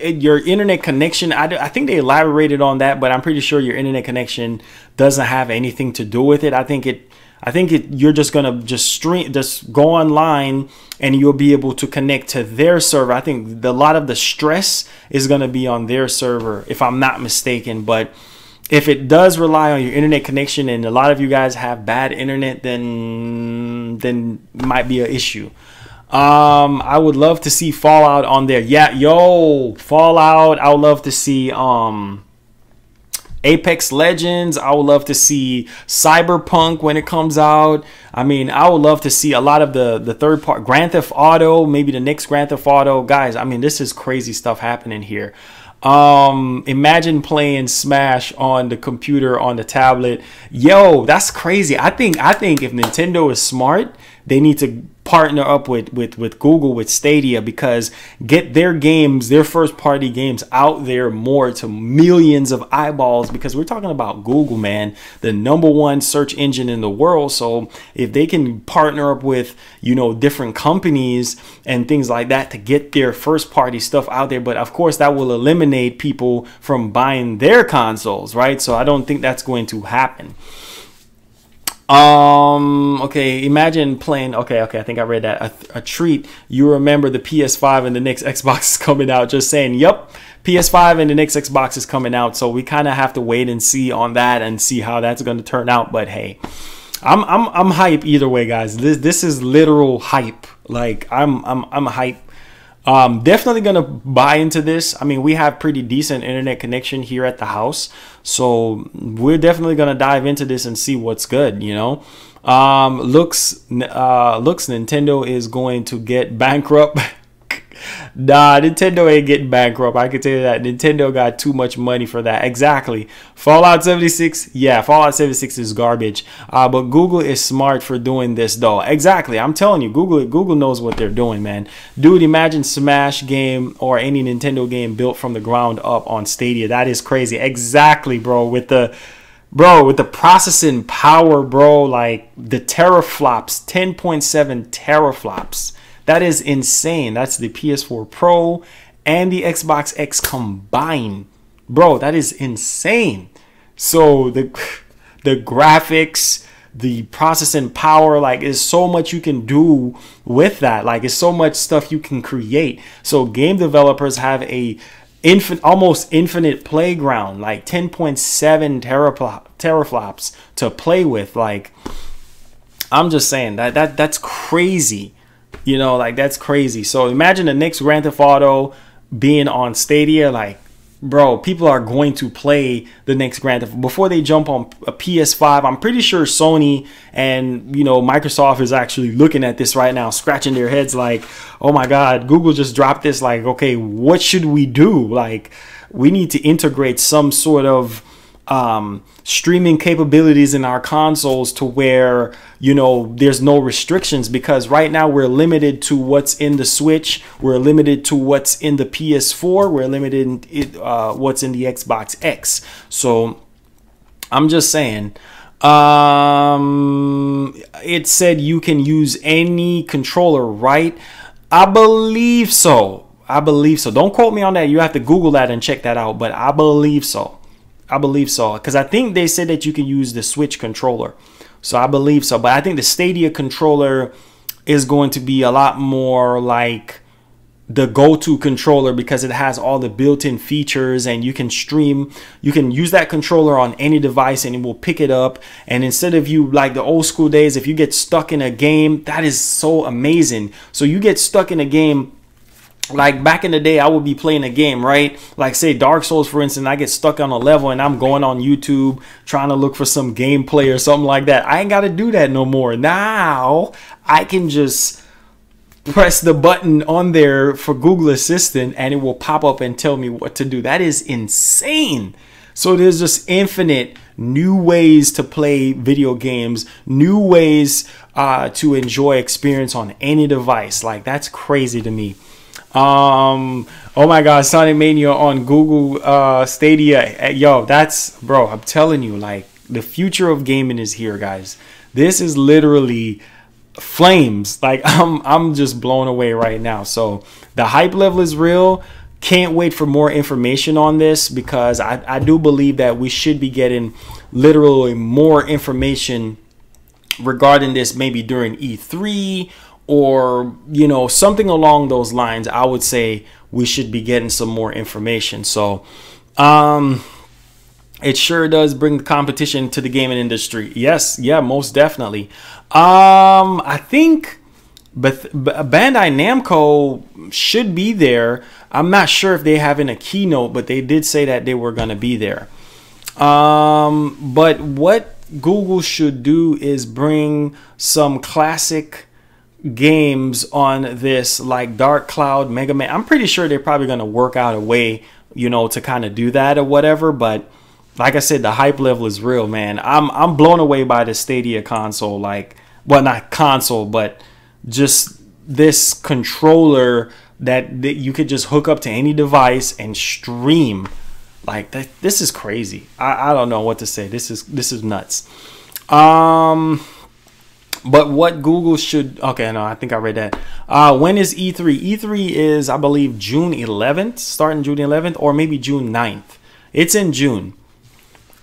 your internet connection, I think they elaborated on that, but I'm pretty sure your internet connection doesn't have anything to do with it. I think you're just gonna just go online and you'll be able to connect to their server. I think a lot of the stress is gonna be on their server, if I'm not mistaken. But if it does rely on your internet connection and a lot of you guys have bad internet, then might be an issue. I would love to see Fallout on there. Yeah, yo, Fallout. I would love to see Apex Legends. I would love to see Cyberpunk when it comes out. I mean, I would love to see a lot of the third part, Grand Theft Auto, maybe the next Grand Theft Auto. Guys, I mean, this is crazy stuff happening here. Imagine playing Smash on the computer, on the tablet. Yo, that's crazy. I think if Nintendo is smart, they need to partner up with Google, with Stadia, because get their games, their first party games out there more to millions of eyeballs, because we're talking about Google, man, the #1 search engine in the world. So if they can partner up with, you know, different companies and things like that to get their first party stuff out there, but of course that will eliminate people from buying their consoles, right? So I don't think that's going to happen. Okay, imagine playing, okay, I think I read that. A treat. You remember the PS5 and the next Xbox is coming out. Just saying, yep, PS5 and the next Xbox is coming out. So we kind of have to wait and see on that and see how that's going to turn out. But hey, I'm hype either way, guys. This is literal hype. Like, I'm hype. Definitely gonna buy into this. I mean, we have pretty decent internet connection here at the house, so we're definitely gonna dive into this and see what's good, you know. Looks Nintendo is going to get bankrupt. Nah, Nintendo ain't getting bankrupt. I can tell you that. Nintendo got too much money for that. Exactly. Fallout 76, yeah, Fallout 76 is garbage. But Google is smart for doing this, though. Exactly. I'm telling you, Google knows what they're doing, man. Dude, imagine Smash game or any Nintendo game built from the ground up on Stadia. That is crazy. Exactly, bro. With the processing power, bro, like the teraflops, 10.7 teraflops. That is insane. That's the PS4 Pro and the Xbox X combined. Bro, that is insane. So the graphics, the processing power, like, there's so much you can do with that. Like, it's so much stuff you can create. So game developers have a almost infinite playground, like 10.7 teraflops to play with. Like, I'm just saying that's crazy. You know, like, that's crazy. So imagine the next Grand Theft Auto being on Stadia. Like, bro, people are going to play the next Grand Theft before they jump on a PS5. I'm pretty sure Sony and, you know, Microsoft is actually looking at this right now, scratching their heads like, oh my God, Google just dropped this. Like, okay, what should we do? Like, we need to integrate some sort of streaming capabilities in our consoles to where, you know, there's no restrictions, because right now we're limited to what's in the Switch, we're limited to what's in the PS4, we're limited in what's in the Xbox X. So I'm just saying, it said you can use any controller, right? I believe so. I believe so. Don't quote me on that. You have to Google that and check that out, but I believe so. I believe so, because I think they said that you can use the Switch controller. So I believe so. But I think the Stadia controller is going to be a lot more like the go-to controller, because it has all the built-in features, and you can stream. You can use that controller on any device and it will pick it up. And instead of you, like the old school days, if you get stuck in a game, that is so amazing. So you get stuck in a game. Like back in the day, I would be playing a game, right? Like say Dark Souls, for instance, I get stuck on a level and I'm going on YouTube trying to look for some gameplay or something like that. I ain't got to do that no more. Now I can just press the button on there for Google Assistant and it will pop up and tell me what to do. That is insane. So there's just infinite new ways to play video games, new ways to enjoy experience on any device. Like that's crazy to me. Oh my god, Sonic Mania on Google Stadia. Yo, that's, bro, I'm telling you, like, the future of gaming is here, guys. This is literally flames. Like I'm just blown away right now. So the hype level is real. Can't wait for more information on this, because I do believe that we should be getting literally more information regarding this, maybe during E3 or, you know, something along those lines. I would say we should be getting some more information. So it sure does bring the competition to the gaming industry. Yes, yeah, most definitely. I think Bandai Namco should be there. I'm not sure if they have in a keynote, but they did say that they were going to be there. But what Google should do is bring some classic games on this, like Dark Cloud, Mega Man. I'm pretty sure they're probably going to work out a way, you know, to kind of do that or whatever. But like I said, the hype level is real, man. I'm blown away by the Stadia console. Like, well, not console, but just this controller that you could just hook up to any device and stream. Like that, this is crazy. I don't know what to say. This is nuts. But what Google should, okay, no, I think I read that. When is E3? E3 is, I believe, June 11th, starting June 11th, or maybe June 9th. It's in June.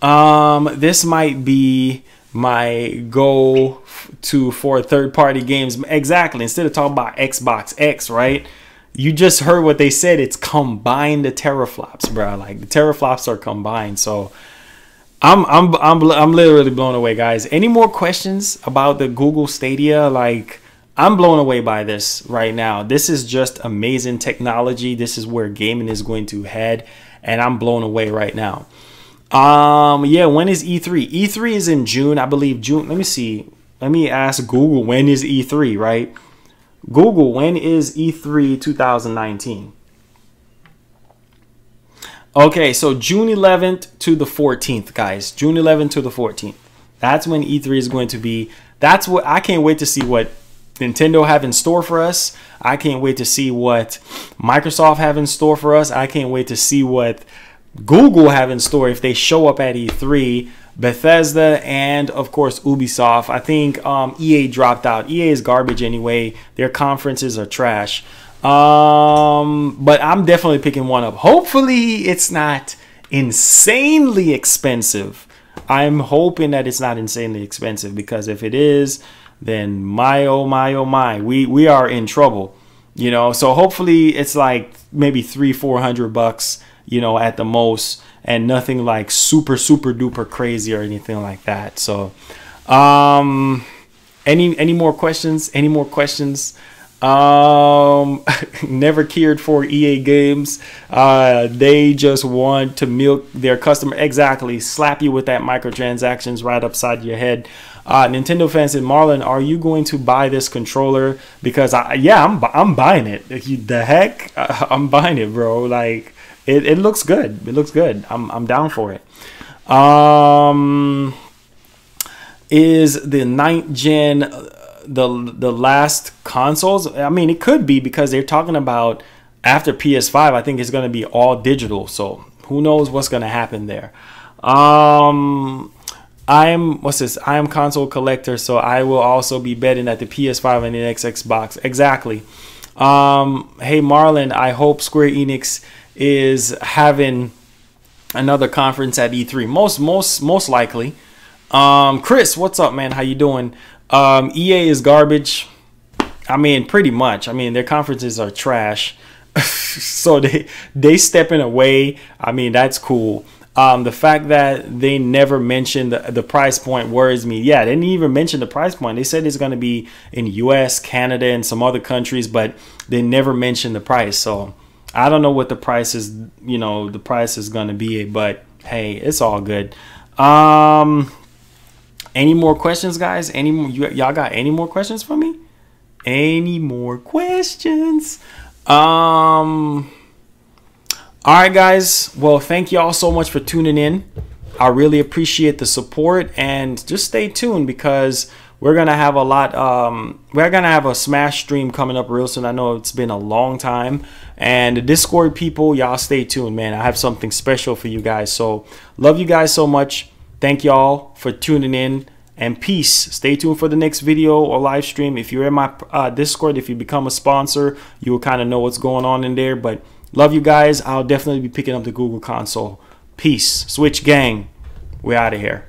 This might be my go to for third-party games. Exactly. Instead of talking about Xbox X, right? You just heard what they said. It's combined the teraflops, bro. Like the teraflops are combined. So I'm literally blown away, guys. Any more questions about the Google Stadia? Like, I'm blown away by this right now. This is just amazing technology. This is where gaming is going to head, and I'm blown away right now. Yeah, when is E3? E3 is in June, I believe. June. Let me see. Let me ask Google, when is E3, right? Google, when is E3 2019? Okay, so June 11th to the 14th, guys. June 11th to the 14th. That's when E3 is going to be. That's what I can't wait to see what Nintendo have in store for us. I can't wait to see what Microsoft have in store for us. I can't wait to see what Google have in store if they show up at E3. Bethesda and of course Ubisoft. I think EA dropped out. EA is garbage anyway. Their conferences are trash. But I'm definitely picking one up. Hopefully it's not insanely expensive. I'm hoping that it's not insanely expensive, because if it is, then my oh my, we are in trouble, you know. So hopefully it's like maybe $300-400, you know, at the most, and nothing like super duper crazy or anything like that. So any more questions? Any more questions? Never cared for EA games. They just want to milk their customer. Exactly. Slap you with that microtransactions right upside your head. Nintendo fans and Marlon, are you going to buy this controller? Because I'm buying it. The heck, I'm buying it, bro. Like it looks good. It looks good. I'm down for it. Is the 9th gen the last consoles? I mean, it could be, because they're talking about after PS5, I think it's going to be all digital. So who knows what's going to happen there. I am console collector, so I will also be betting at the PS5 and the next Xbox. Exactly. Hey Marlon, I hope Square Enix is having another conference at E3. Most likely. Chris, what's up, man? How you doing? EA is garbage. I mean, pretty much. I mean, their conferences are trash. So they stepping away. I mean, that's cool. The fact that they never mentioned the price point worries me. Yeah, they didn't even mention the price point. They said it's going to be in US, Canada, and some other countries, but they never mentioned the price. So I don't know what the price is, the price is going to be, but hey, it's all good. Any more questions, guys? Y'all got any more questions for me? Any more questions? All right, guys. Well, thank you all so much for tuning in. I really appreciate the support, and just stay tuned, because we're gonna have a lot. We're gonna have a Smash stream coming up real soon. I know it's been a long time, and the Discord people, y'all stay tuned, man. I have something special for you guys. So love you guys so much. Thank y'all for tuning in, and peace. Stay tuned for the next video or live stream. If you're in my Discord, if you become a sponsor, you will kind of know what's going on in there. But love you guys. I'll definitely be picking up the Google console. Peace. Switch gang. We're out of here.